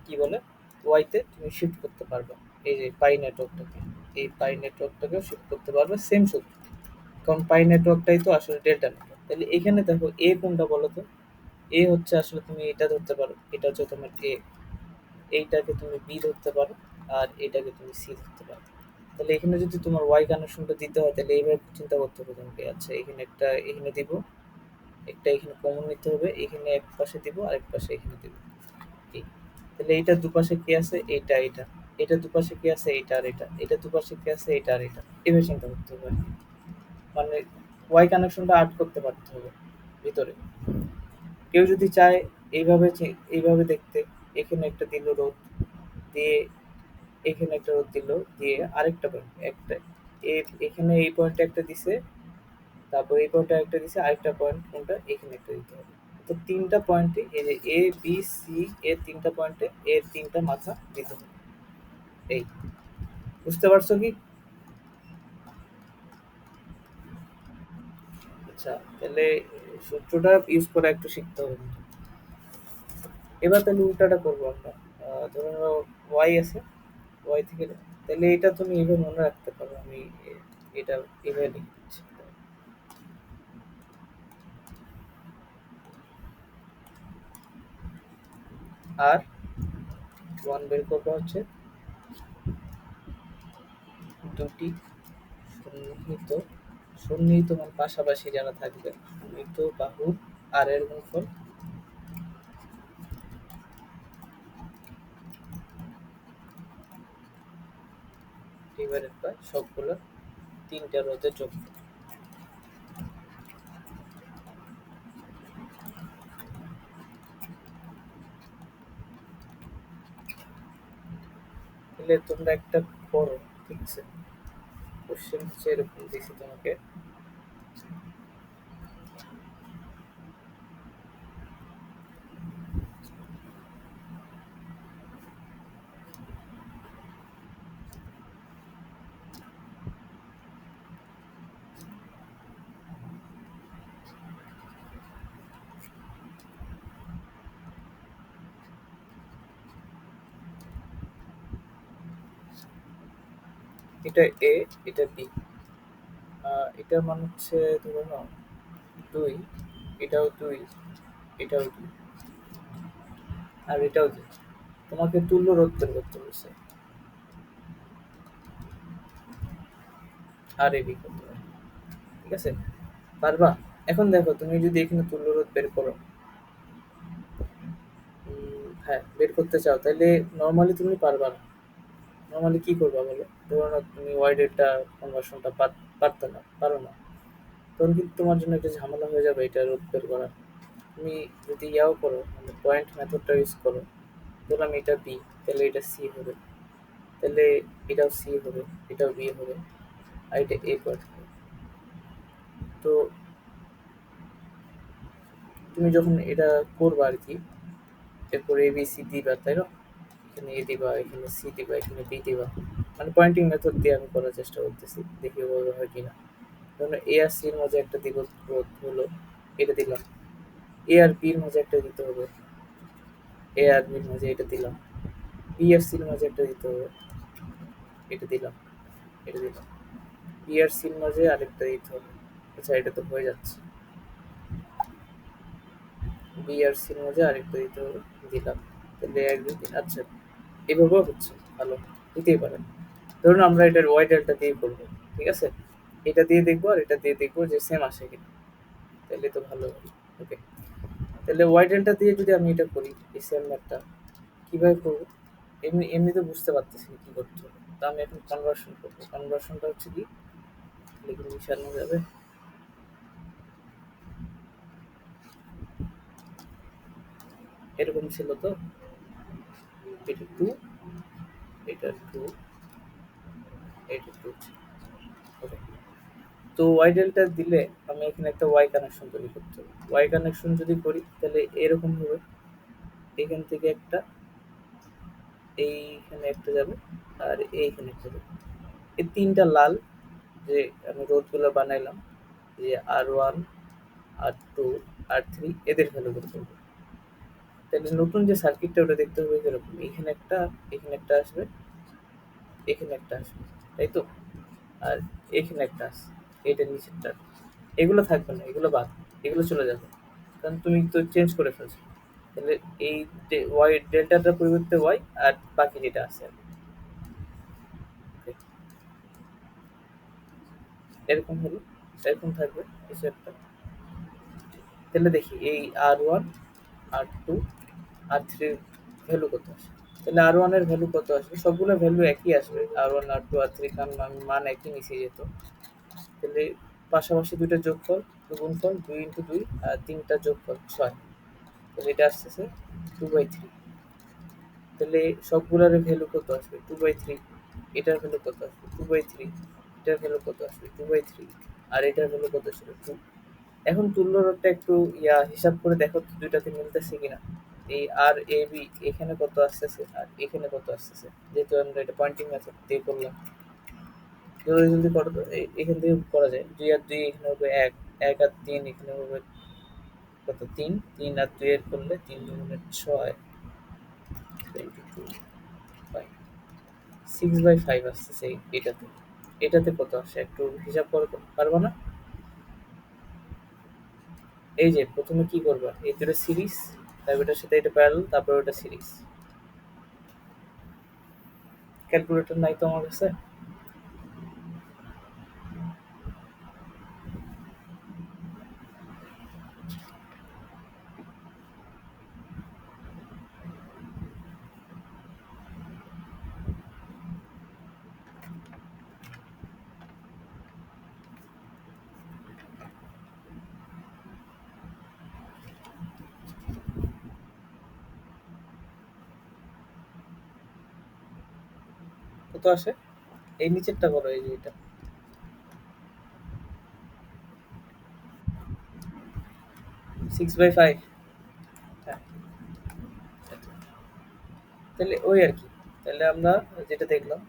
কি বলে, ওয়াইতে তুমি শিফট করতে পারবে। এই যে পাই নেটওয়ার্কটাকে, এই পাই নেটওয়ার্কটাকেও শিফট করতে পারবে সেম সূত্র, কারণ পাই নেটওয়ার্কটাই তো আসলে ডেল্টা নেটওয়ার্ক। তাহলে এখানে দেখো এ কোনটা বলো তো, এ হচ্ছে আসলে তুমি এটা ধরতে পারো, এটা হচ্ছে তোমার এ, এইটাকে তুমি বি ধরতে পারো, আর এটাকে তুমি সি ধরতে পারো। তাহলে এখানে যদি তোমার ওয়াই কানেকশনটা দিতে হয়, তাহলে এইভাবে চিন্তা করতে হবে তোমাকে, আচ্ছা এখানে একটা এখানে দিব, একটা এখানে কমন নিতে হবে, এখানে এক পাশে দিব আর এক পাশে এখানে দিব, এই। তাহলে এইটার দুপাশে কি আছে, এইটা এটা, এটা দুপাশে কি আছে, এইটা আর এটা, এটা দুপাশে কি আছে, এইটা আর এটা, এভাবে চিন্তা করতে হবে আর কি। মানে ওয়াই কানেকশনটা আর্ট করতে পারতে হবে ভিতরে। কেউ যদি চায় এইভাবে এইভাবে দেখতে, এখানে একটা দিল রোদ দিয়ে, এখানে একটা রোদ দিল দিয়ে, আরেকটা পয়েন্ট একটা, এখানে এই পয়েন্টে একটা দিছে, তারপর এই পয়েন্টে একটা দিছে, আরেকটা পয়েন্ট কোনটা এখানে একটা দিতে হবে। তো ৩টা পয়েন্টে এই যে এ, বি, সি এর ৩টা পয়েন্টে এর ৩টা মাথা দিতে হবে। এই বুঝতে পারছো কি? আচ্ছা, তাহলে সূত্রটা ইউজ করা একটু শিখতে হবে কিন্তু। এবার তাহলে উল্টাটা করবো আমরা। ধরে নাও ওয়াই আছে, ওয়াই থেকে তাহলে এটা তুমি এভাবে মনে রাখতে পারো। আমি এটা এভাবে লিখছি। আর ওয়ান বের করবো হচ্ছে দুটি সন্নিহিত সন্নিহিত মানে পাশাপাশি যারা থাকবে সন্নিহিত বাহুর আর এর গুণফল ডিভাইডেড বাই সবগুলো ৩টা রোধের যোগফল। তাহলে তোমরা একটা করো, ঠিক আছে? কোশ্চেন হচ্ছে এরকম দিছি তোমাকে। এটা এ, এটা বি। এটার মান হচ্ছে ধরো নাও ২, এটাও ২, এটাও ২, আর এটাও ২। তোমাকে তুল্য রোধ বের করতে বলছে। আর এ বি করতে হবে। ঠিক আছে? পারবা? এখন দেখো তুমি যদি এখানে তুল্য রোধ বের করো, হ্যাঁ বের করতে চাও, তাহলে নর্মালি তুমি পারবা না। নর্মালি কি করবা বলো? ধরো না তুমি ওয়াই ডেল্টা কনভার্সনটা পারতে না, পারো না। তখন কিন্তু তোমার জন্য একটা ঝামেলা হয়ে যাবে এটা রোধ বের করা। তুমি যদি ইয়াও করো মানে পয়েন্ট মেথডটা ইউজ করো, ধরলাম এটা বি, তাহলে এটা সি হবে, তাহলে এটাও সি হবে, এটাও বি হবে, আর এটা এ পয়েন্ট হবে। তো তুমি যখন এটা করবা আর কি, এরপর এ বি সি দিবা, তাই না? এখানে এ দিবা, এখানে সি দিবা, এখানে বি দিবা। মানে পয়েন্টিং মেথড দিয়ে আমি করার চেষ্টা করতেছি, দেখি ওভাবে হয় কিনা। ধরুন এ আর সির মাঝে একটা দিব রোধ হলো, এটা দিলাম। এ আর বির মাঝে একটা দিতে হবে, এ আর বির মাঝে এটা দিলাম। বি আর সির মাঝে একটা দিতে হবে, এটা দিলাম, এটা দিলাম। বি আর সির মাঝে আরেকটা দিতে হবে। আচ্ছা, এটা তো হয়ে যাচ্ছে। বি আর সির মাঝে আরেকটা দিতে হবে, দিলাম। তাহলে এক দুই তিন, আচ্ছা এভাবেও হচ্ছে, ভালো, দিতেই পারেন। ধরুন আমরা এটার ওয়াই ডেল্টা দিয়ে করবো, ঠিক আছে? এটা দিয়ে দেখবো আর এটা দিয়ে দেখবো যে সেম আসে কিনা, তাহলে তো ভালো হবে। ওকে, তাহলে ওয়াই ডেল্টা দিয়ে যদি আমি এটা করি, এই সেম ম্যাথটা কীভাবে করবো? এমনি এমনি তো বুঝতে পারতেছি না কী করতে হবে। তো আমি এখন কনভার্সন করবো। কনভার্সনটা হচ্ছে কি, লিখে মিশানো যাবে। এরকম ছিল তো, এটা টু, এটা টু, এটা টু। ওকে, তো ওয়াই ডেল্টা দিলে আমি এখানে একটা ওয়াই কানেকশন তৈরি করতে হবে। ওয়াই কানেকশন যদি করি তাহলে এরকম হবে, এখান থেকে একটা, এইখানে একটা যাবে, আর এইখানে একটা যাবে। এই ৩টা লাল যে আমি রোধগুলো বানাইলাম, যে আর1, আর2, আর3 এদের ভ্যালু বের করব। তাহলে নতুন যে সার্কিটটা ওটা দেখতে হবে এরকম, এখানে একটা, এখানে একটা আসবে, এখানে একটা আসবে, তাই তো? আর এখানে একটা আসবে, এইটা নিচেরটা। এগুলো থাকবে না, এগুলো বাদ, এগুলো চলে যাবে, কারণ তুমি তো চেঞ্জ করে ফেলছো। তাহলে এই ওয়াই ডেল্টাটার পরিবর্তে ওয়াই, আর বাকি যেটা আছে আর কি। Okay, এরকম হলো, এরকম থাকবে কিছু একটা। তাহলে দেখি এই আর1, আর2, আর3 ভ্যালু কত আসে। তাহলে আর1 এর ভ্যালু কত আসবে? সবগুলো ভ্যালু একই আসবে, আর1, আর2, আর3, কারণ আমি মান একই নিচে যেত। তাহলে পাশাপাশি দুইটা যোগফল, গুণফল 2 × 2, আর ৩টা যোগফল ৬। তাহলে এটা আসতেছে 2/3। তাহলে সবগুলোর ভ্যালু কত আসবে? 2/3। এটার ভ্যালু কত আসবে? 2/3। এটার ভ্যালু কত আসবে? 2/3। আর এটার ভ্যালু কত ছিল? 2। এখন তুল্য রোধটা একটু হিসাব করে দেখো তো দুইটাতে মিলতেছে কিনা। এই আর এ বি এখানে কত আসতেছে আর এখানে কত আসতেছে, যেহেতু আমরা এটা পয়েন্টিং মেথড দিয়ে করলাম। জলদি জলদি করো তো, এখান থেকে করা যায়। দুই আর দুই এখানে হবে এক, এক আর তিন এখানে হবে কত, তিন, তিন আর দুই এর করলে তিন দুগুণে ছয়, 22/5, 6/5 আসতেছে এটাতে। এটাতে কত আসে একটু হিসাব করে পারবা না? এই যে প্রথমে কি করবা, এই দুটো সিরিজ, তারপর এটার সাথে এটা প্যারালাল, তারপর ওটা সিরিজ। ক্যালকুলেটর নাই তো আমার কাছে। কত আসে? এই নিচেরটা করো, এই যে এটা। 6/5। হ্যাঁ, তাহলে ওই আর কি। তাহলে আমরা যেটা দেখলাম,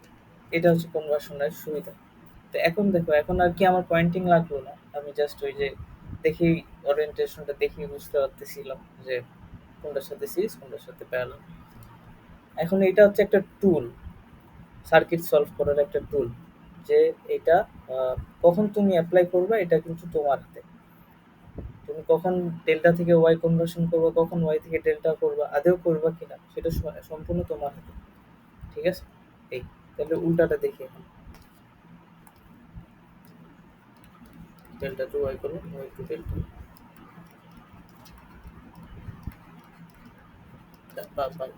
এটা হচ্ছে কনভার্সনের সুবিধা। তো এখন দেখো, এখন আর কি আমার পয়েন্টিং লাগলো না, আমি জাস্ট ওই যে দেখি, ওরিয়েন্টেশনটা দেখেই বুঝতে পারতেছিলাম যে কোনটার সাথে সিরিজ কোনটার সাথে প্যারালাল। এখন এটা হচ্ছে একটা টুল, সার্কিট সলভ করার একটা টুল, যে এটা আহ, কখন তুমি অ্যাপ্লাই করবে এটা কিন্তু তোমার হাতে। তুমি কখন ডেল্টা থেকে ওয়াই কনভার্সন করবে, কখন ওয়াই থেকে ডেল্টা করবা, আদেও করবা কিনা সেটা সম্পূর্ণ তোমার হাতে। ঠিক আছে? এই, তাহলে উল্টাটা দেখি এখন। ডেল্টা টু ওয়াই করো, ওয়াই টু ডেল্টা। বাই।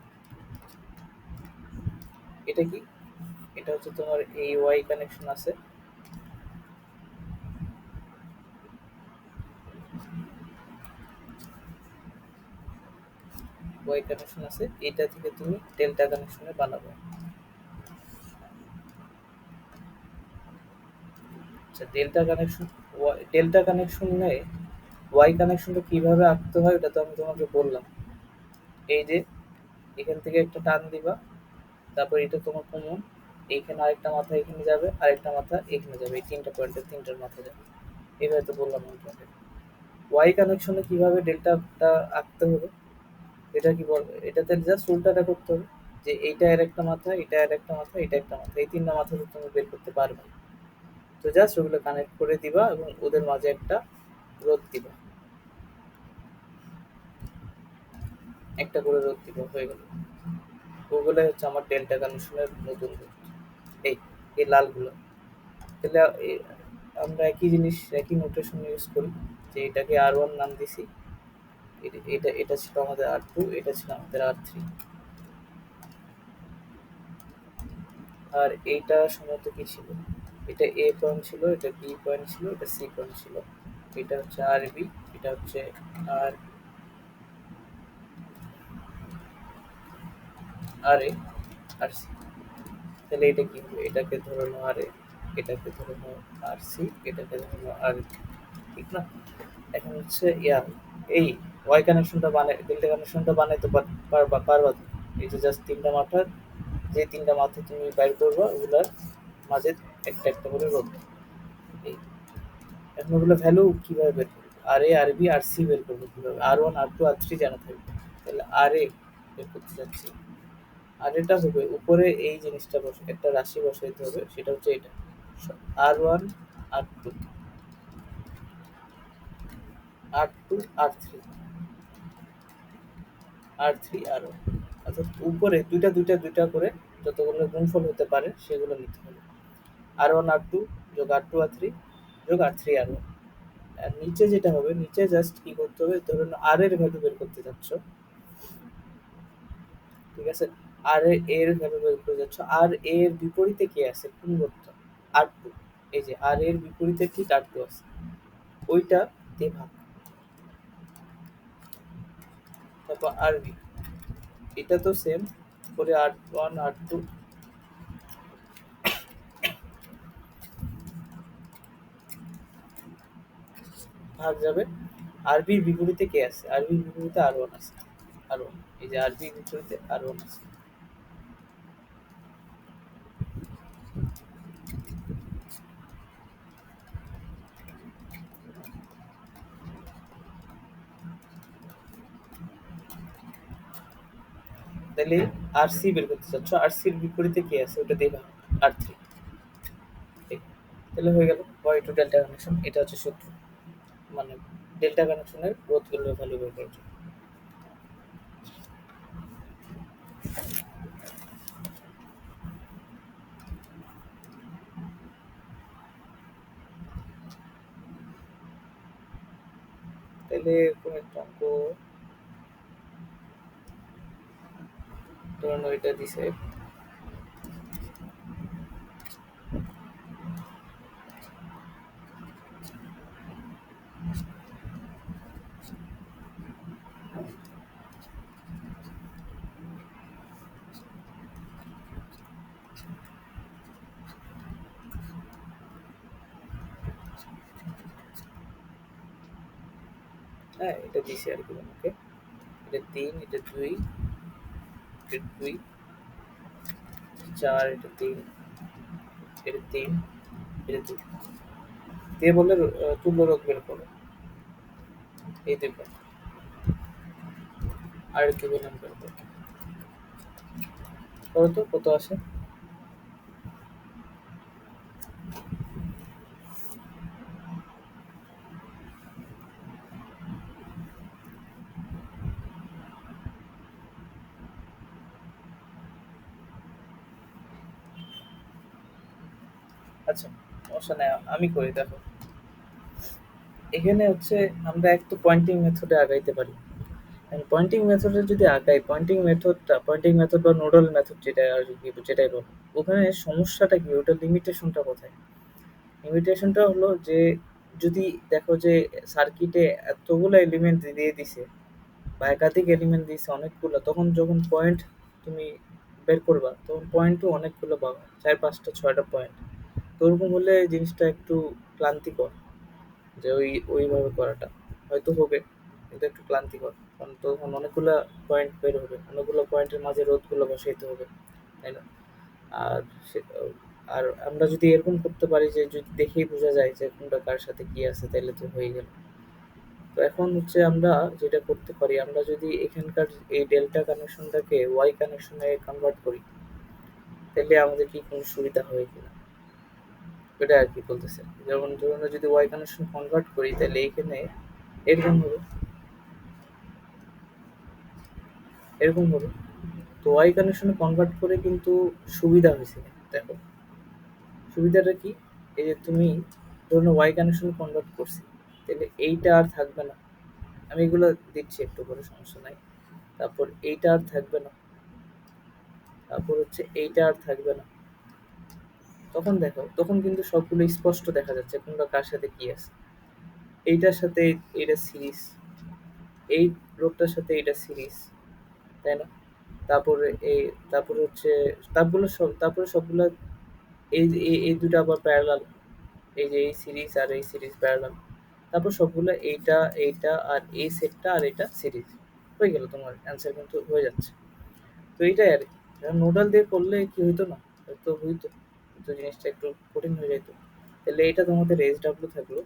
এটা কি? এটা হচ্ছে তোমার এই ওয়াই কানেকশন আছে, ওয়াই কানেকশন আছে, এটা থেকে তুমি ডেল্টা কানেকশনে বানাবে। আচ্ছা, ডেল্টা কানেকশনে ওয়াই কানেকশনটা কিভাবে আঁকতে হয় এটা তো আমি তোমাকে বললাম। এই যে এখান থেকে একটা টান দিবা, তারপর এটা তোমার কমন, এইখানে আরেকটা মাথা এখানে যাবে, আরেকটা মাথা এখানে যাবে, এই তিনটা পয়েন্টের তিনটার মাথা যাবে। এইভাবে তো বললাম আমি তোমাকে। ওয়াই কানেকশনে কিভাবে ডেল্টাটা আঁকতে হবে, এটা কি বল, এটাতে জাস্ট উল্টাটা করতে হবে, যে এইটা এর একটা মাথা, এটা এর একটা মাথা, এটা একটা মাথা, এই তিনটা মাথা তো তুমি বের করতে পারবে না। তো জাস্ট ওগুলো কানেক্ট করে দিবা এবং ওদের মাঝে একটা রোধ দিবা, একটা করে রোধ দিবা, হয়ে গেল। ওগুলো হচ্ছে আমার ডেল্টা কানেকশনের নতুন রোধ। এই এই লালগুলো। তাহলে আমরা একই জিনিস, একই নোটেশন ইউজ করি, যে এটাকে আর 1 নাম দিছি, এটা এটা ছিল আমাদের আর 2, এটা ছিল আমাদের আর 3। আর এইটা সম্ভবত কি ছিল, এটা এ পয়েন্ট ছিল, এটা বি পয়েন্ট ছিল, এটা সি পয়েন্ট ছিল। এটা হচ্ছে আর বি, এটা হচ্ছে আর আর এ, আর সি। তাহলে এটা কি হবে, এটাকে ধরে নাও আর এ, এটাকে ধরে নাও আর সি, এটাকে ধরে নাও আর বি। ঠিক না? এখন হচ্ছে এই ওয়াই কানেকশনটা বানাই, ডেল্টা কানেকশনটা বানাইতে পারবা তো। এই যে জাস্ট তিনটা মাথার, যে তিনটা মাথা তুমি বাইর করবা ওগুলার মাঝে একটা একটা করে রোধ। এই, এখন ওগুলো ভ্যালু কিভাবে বের করবো, আর এ আর বি আর সি বের করবো কিভাবে, আর 1 আর 2 আর 3 জানা থাকবে। তাহলে আর এ বের করতে যাচ্ছি। আর এটা হবে উপরে এই জিনিসটা বসে একটা রাশি বসাইতে হবে, সেটা হচ্ছে এটা, আর 1 আর 2 আর 3 অর্থাৎ উপরে দুইটা দুইটা দুইটা করে যতগুলো গুণফল হতে পারে সেগুলো নিতে হবে। আর 1 আর 2 যোগ আর 2 আর 3 যোগ আর 3 আর 1। আর নিচে যেটা হবে, নিচে জাস্ট কি করতে হবে, ধরুন আর এর ভ্যালু বের করতে যাচ্ছ, ঠিক আছে? আর এর ভ্যালু বের করতে যাচ্ছ, আর এর বিপরীতে কে আছে, কোন রোধটা, আর 2। এই যে আর এর বিপরীতে ঠিক আর 2 আছে, ওইটা দিয়ে ভাগ। তারপর আর বি, এটা তো সেম করে আর 1 আর 2, ভাগ যাবে। আরবির বিপরীতে কে আছে? আরবির বিপরীতে আর ওয়ান আছে। আর ওয়ান, এই যে আরবির বিপরীতে আর ওয়ান আছে। তাহলে আর সি বের করতে চাচ্ছ, আর সির বিপরীতে কে আছে ওটা দিয়ে ভাগ, আর থ্রি। তাহলে হয়ে গেল ওয়াই টু ডেল্টা কানেকশন। এটা হচ্ছে সূত্র, মানে ডেল্টা কানেকশনের রোধ করলে ভ্যালু বের করার জন্য। তাহলে কোন একটা অঙ্ক, ধরুন ওইটা দিছে, হ্যাঁ এটা দিছে আর কি আমাকে, এটা তিন, এটা দুই, এটা দুই, চার, এটা তিন, এটা তিন, এটা দুই দিয়ে বললে তুল্য রোধ বের করো, এই দুই পদ। আর কি বললাম বের করো, করো তো কত আসে। আচ্ছা সমস্যা নেই, আমি করি দেখো। এখানে হচ্ছে আমরা একটু পয়েন্টিং মেথডে আগাইতে পারি। পয়েন্টিং মেথডে যদি আগাই, পয়েন্টিং মেথড বা নোডাল মেথড যেটা আর কি, যেটাই বলো, ওখানে সমস্যাটা কি, ওটা লিমিটেশনটা কোথায়? লিমিটেশনটা হলো যে যদি দেখো যে সার্কিটে এতগুলো এলিমেন্ট দিয়ে দিছে বা একাধিক এলিমেন্ট দিয়েছে অনেকগুলো, তখন যখন পয়েন্ট তুমি বের করবা তখন পয়েন্টও অনেকগুলো পাবা, চার পাঁচটা ছয়টা পয়েন্ট। তো ওরকম হলে জিনিসটা একটু ক্লান্তিকর, যে ওইভাবে করাটা হয়তো হবে কিন্তু একটু ক্লান্তিকর, কারণ তখন অনেকগুলা পয়েন্ট বের হবে, অনেকগুলো পয়েন্টের মাঝে রোধগুলো বসাইতে হবে, তাই না? আর সে আর আমরা যদি এরকম করতে পারি যে যদি দেখেই বোঝা যায় যে কোনটা কার সাথে কি আছে, তাহলে তো হয়ে গেল। তো এখন হচ্ছে আমরা যেটা করতে পারি, আমরা যদি এখানকার এই ডেল্টা কানেকশনটাকে ওয়াই কানেকশনে কনভার্ট করি, তাহলে আমাদের কি কোনো সুবিধা হয় কিনা, এটা আর কি বলতেছে। যেমন ধরুন আমরা যদি ওয়াই কানেকশন কনভার্ট করি তাহলে এখানে এরকম হবে, এরকম হবে। তো ওয়াই কানেকশনে কনভার্ট করে কিন্তু সুবিধা হয়েছে, দেখো সুবিধাটা কি, এই যে তুমি ধরুন ওয়াই কানেকশন কনভার্ট করছি, তাহলে এইটা আর থাকবে না। আমি এগুলো দিচ্ছি একটু করে, সমস্যা নাই। তারপর এইটা আর থাকবে না, তারপর হচ্ছে এইটা আর থাকবে না। তখন দেখো, তখন কিন্তু সবগুলো স্পষ্ট দেখা যাচ্ছে কোনটা কার সাথে কি আছে। এইটার সাথে এইটা সিরিজ, এই রোগটার সাথে এটা সিরিজ, তাই না? তারপরে এই, তারপরে হচ্ছে তারপরে সবগুলো এই দুটো আবার প্যারালাল, এই যে এই সিরিজ আর এই সিরিজ প্যারালাল। তারপর সবগুলো এইটা, এইটা আর এই সেটটা আর এটা সিরিজ, হয়ে গেল, তোমার অ্যান্সার কিন্তু হয়ে যাচ্ছে। তো এইটাই আর কি। নোডাল দিয়ে করলে কি হইতো না, হয়তো হইতো, কিন্তু জিনিসটা একটু কঠিন হয়ে যেত। তাহলে এটা তোমাদের এস ডাব্লিউ থাকলো,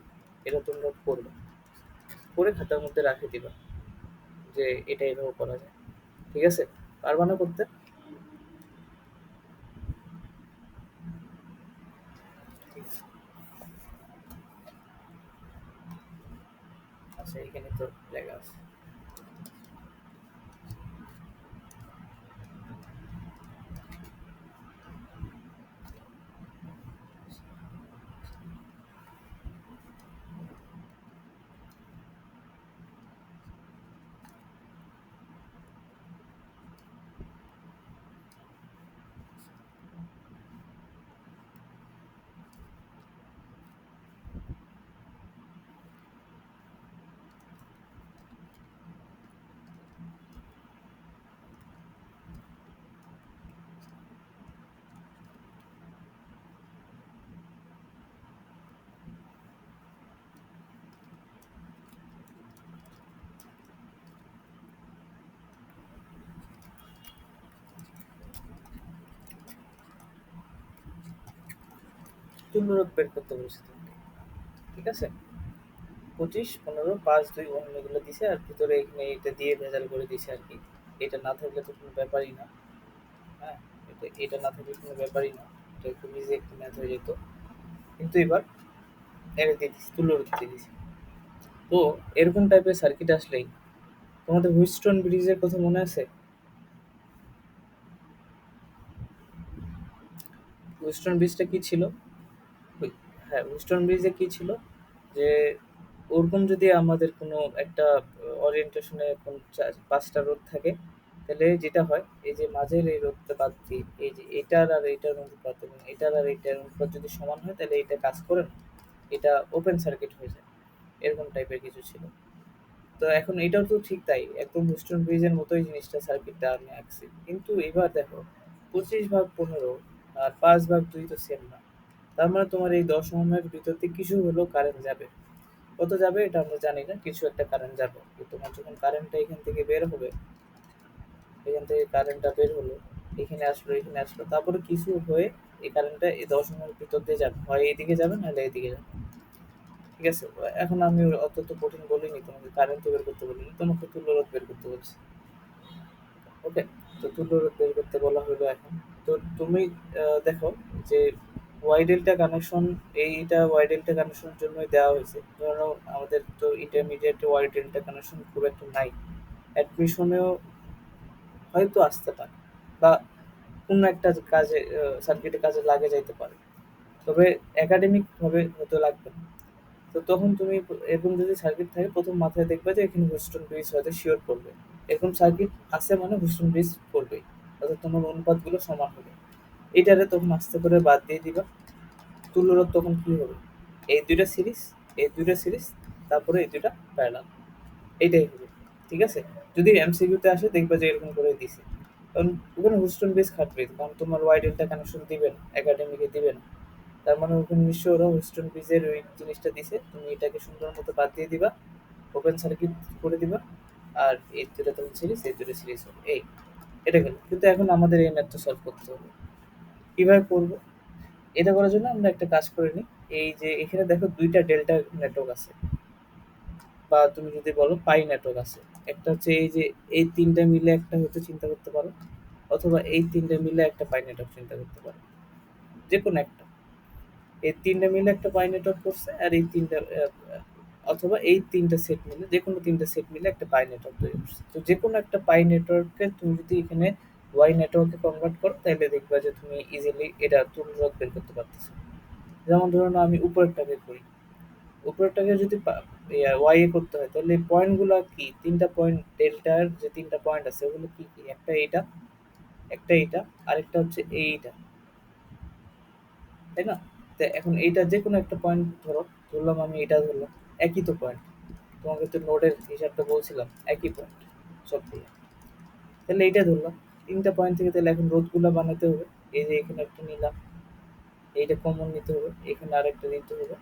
এটা তোমরা করবে, করে খাতার মধ্যে রাখে দিবা যে এটা এভাবে করা যায়। ঠিক আছে? পারবা না করতে? ঠিক আছে। আচ্ছা এখানে তো লেখা আছে। তুল্যরোধ বের করতে বলছে তোমাকে। ঠিক আছে? 25, 15, 5, 2, 1 এগুলো দিছে আর ভিতরে এখানে এটা দিয়ে ভেজাল করে দিছে আর কি। এটা না থাকলে তো কোনো ব্যাপারই না। হ্যাঁ, এটা না থাকলে কোনো ব্যাপারই না। এটা খুব ইজি একটা ম্যাথ হয়ে যেত। কিন্তু এবার এনে দিয়ে দিছি, তুল্যরোধ দিয়ে দিছি। তো এরকম টাইপের সার্কিট আসলেই তোমাদের হুইটস্টোন ব্রিজের কথা মনে আছে? হুইটস্টোন ব্রিজটা কি ছিল? হ্যাঁ, হুইটস্টোন ব্রিজে কি ছিল যে ওরকম যদি আমাদের কোনো একটা ওরিয়েন্টেশনে কোন পাঁচটা রোড থাকে, তাহলে যেটা হয় এই যে মাঝের এই রোডটা বাদ দিয়ে এই যে এটার আর এইটার অনুপাত এবং এটার আর এইটার অনুপাত যদি সমান হয় তাহলে এটা কাজ করে না, এটা ওপেন সার্কিট হয়ে যায়। এরকম টাইপের কিছু ছিল। তো এখন এটাও তো ঠিক তাই, একদম হুইটস্টোন ব্রিজের মতোই জিনিসটা, সার্কিটটা আমি আঁকছি। কিন্তু এবার দেখো, 25/15 আর 5/2 তো সেম না। তার মানে তোমার এই 10 ওহমের ভিতর দিয়ে কিছু হলেও কারেন্ট যাবে। কত যাবে এটা আমরা জানি না, কিছু একটা কারেন্ট যাবে। তো তোমার যখন কারেন্টটা এখান থেকে বের হবে, এখান থেকে কারেন্টটা বের হলো, এখানে আসলো, এখানে আসলো, তারপরে কিছু হয়ে এই কারেন্টটা এই 10 ওহমের ভিতর দিয়ে যাবে, হয় এইদিকে যাবে নাহলে এইদিকে যাবে। ঠিক আছে? এখন আমি অত তো কঠিন বলিনি তোমাকে, কারেন্ট তো বের করতে বলিনি, তোমাকে তুল্যরোধ বের করতে বলছি। ওকে? তো তুল্যরোধ বের করতে বলা হলো এখন। তো তুমি দেখো যে ওয়াই ডেল্টা কানেকশন, এইটা ওয়াই ডেল্টা কানেকশনের জন্যই দেওয়া হয়েছে। ধরো আমাদের তো ইন্টারমিডিয়েটে ওয়াই ডেল্টা কানেকশন খুব একটা নাই, অ্যাডমিশনেও হয়তো আসতে পারে বা কোনো একটা কাজে সার্কিটে কাজে লাগে যাইতে পারে, তবে একাডেমিক ভাবে হয়তো লাগবে না। তো তখন তুমি এরকম যদি সার্কিট থাকে, প্রথম মাথায় দেখবে যে এখানে হুইটস্টোন ব্রিজ হয়তো শিওর করবে। এরকম সার্কিট আছে মানে হুইটস্টোন ব্রিজ করবেই, অর্থাৎ তোমার অনুপাতগুলো সমান হবে। এটারে তখন আস্তে করে বাদ দিয়ে দিবা। তুল্যরোধ তখন কি হবে? এই দুইটা সিরিজ, এই দুইটা সিরিজ, তারপরে এই দুইটা প্যারালাল, এইটাই হবে। ঠিক আছে? যদি এমসিকিউতে আসে দেখবা যে এরকম করে দিছে, কারণ ওখানে হুস্টন বেস খাটবে, কারণ তোমার ওয়াইড ডেল্টা কানেকশন দিবে না, একাডেমিকে দিবে না। তার মানে ওখানে নিশ্চয় ওরা হুস্টন ব্রিজের ওই জিনিসটা দিছে, তুমি এটাকে সুন্দর মতো বাদ দিয়ে দিবা, ওপেন সার্কিট করে দিবা, আর এই দুটো তখন সিরিজ, এই দুটো সিরিজ হবে। এই এটা গেল। কিন্তু এখন আমাদের এই ম্যাথটা সলভ করতে হবে। কিভাবে করবো? এটা করার জন্য আমরা একটা কাজ করে নিই। এই যে এখানে দেখো দুইটা ডেল্টা নেটওয়ার্ক আছে, বা তুমি যদি বলো পাই নেটওয়ার্ক আছে। একটা হচ্ছে এই যে এই তিনটা মিলে একটা হয়তো চিন্তা করতে পারো, অথবা এই তিনটা মিলে একটা পাই নেটওয়ার্ক চিন্তা করতে পারো, যে কোনো একটা। এই তিনটা মিলে একটা পাই নেটওয়ার্ক করছে, আর এই তিনটা অথবা এই তিনটা সেট মিলে, যে কোনো তিনটা সেট মিলে একটা পাই নেটওয়ার্ক তৈরি করছে। তো যে কোনো একটা পাই নেটওয়ার্ককে তুমি যদি এখানে ওয়াই নেটওয়ার্কে কনভার্ট করো, তাহলে দেখবা যে তুমি ইজিলি এটা তুলনাক বের করতে পারতেছো। যেমন ধরুন আমি উপরেরটা বের করি, উপরেরটাকে যদি ওয়াই এ করতে হয়, তাহলে পয়েন্টগুলো কি? তিনটা পয়েন্ট, ডেল্টার যে তিনটা পয়েন্ট আছে ওগুলো কি কি? একটা এইটা, একটা এইটা, আরেকটা হচ্ছে এইটা, তাই না? তো এখন এইটা যে কোনো একটা পয়েন্ট ধরো, ধরলাম আমি এটা ধরলাম, একই তো পয়েন্ট। তোমাকে তো নোডের হিসাবটা বলছিলাম, একই পয়েন্ট সবগুলো। তাহলে এইটা ধরলাম, তিনটা পয়েন্ট থেকে তাহলে এখন রোধগুলো বানাতে হবে। এই যে এখানে একটা নিলাম, এইটা কমন নিতে হবে, এখানে আরেকটা দিতে হবে,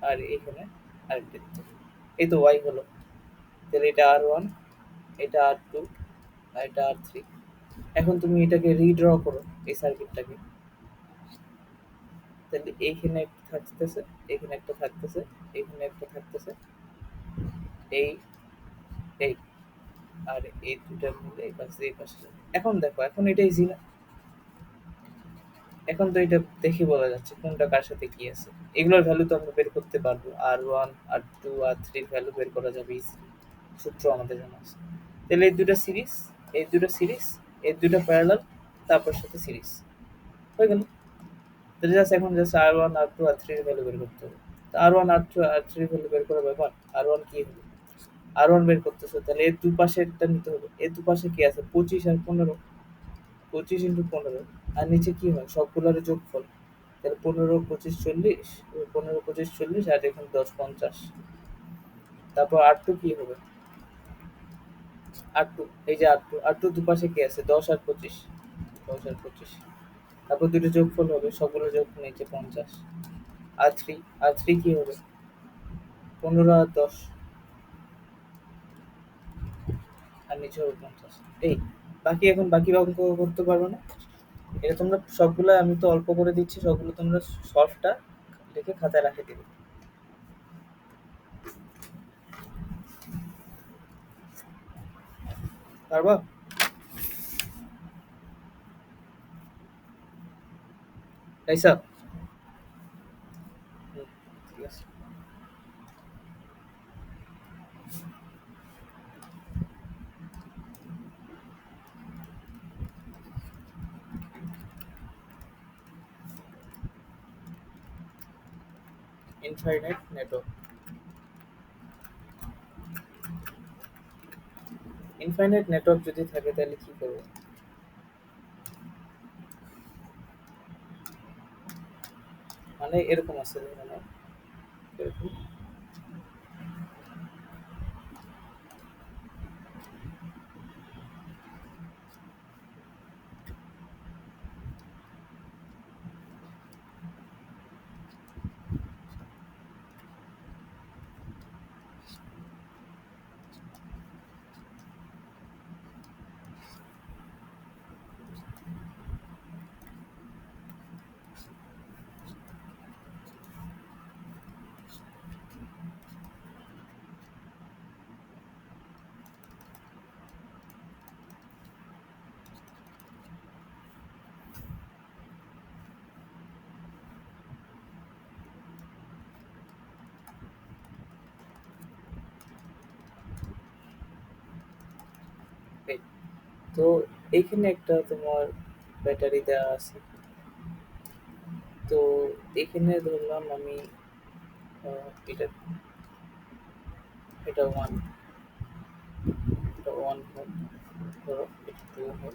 আর এখানে আরেকটা দিতে হবে। এই তো ওয়াই হলো। তাহলে এটা R1, এটা R2, আর এটা R3। এখন তুমি এটাকে রিড্র করো, এই সার্কিটটাকে। তাহলে এইখানে একটা থাকতেছে, এখানে একটা থাকতেছে, এখানে একটা থাকতেছে, এই এই আর এই দুটার মিলে এই পাশে এই পাশে যাবে। এখন দেখো, এখন এটা ইজি না? এখন তো এটা দেখে বলা যাচ্ছে কোনটা কার সাথে কি আছে। এগুলোর ভ্যালু তো আমরা বের করতে পারবো, R1, R2, R3 ভ্যালু বের করা যাবে ইজিলি, সূত্র আমাদের জানা আছে। তাহলে এই দুটা সিরিজ, এই দুটা সিরিজ, এই দুটা প্যারালাল, তারপর সাথে সিরিজ হয়ে গেল। তাহলে এখন জাস্ট R1, R2, R3 এর ভ্যালু বের করতে হবে। তো R1, R2, R3 এর ভ্যালু বের করার ব্যাপার। R1 কি হবে? R1 বের করতেছো, তাহলে এর দুপাশেরটা নিতে হবে। এর দুপাশে কি আছে? 25 আর 15। 25 × 15, আর নিচে কি হয়? সবগুলোর যোগফল। তাহলে 15, 25, 40, 15, 25, 40, আর এখানে 10, 50। তারপর R2 কি হবে? R2, এই যে R2, R2 দুপাশে কি আছে? 10 আর 25, 10 আর 25। তারপর দুটো যোগফল হবে, সবগুলো যোগফল নিচে 50। R3, R3 কি হবে? 15 আর 10, আর নিচে হবে 50। এই বাকি, এখন বাকি অঙ্ক করতে পারবে না? এটা তোমরা সবগুলো, আমি তো অল্প করে দিচ্ছি, সবগুলো তোমরা সলভটা লিখে খাতায় রাখে দিবে। পারবা? তাইসা? হুম, ঠিক আছে। Infinite network. ইনফাইনাইট নেটওয়ার্ক যদি থাকে তাহলে কি করবো? মানে এরকম আছে যে মানে এরকম। এই, তো এইখানে একটা তোমার ব্যাটারি দেওয়া আছে। তো এখানে ধরলাম আমি এটা এটা ওয়ান, এটা ওয়ান হোল, ধরো এটা টু হোল,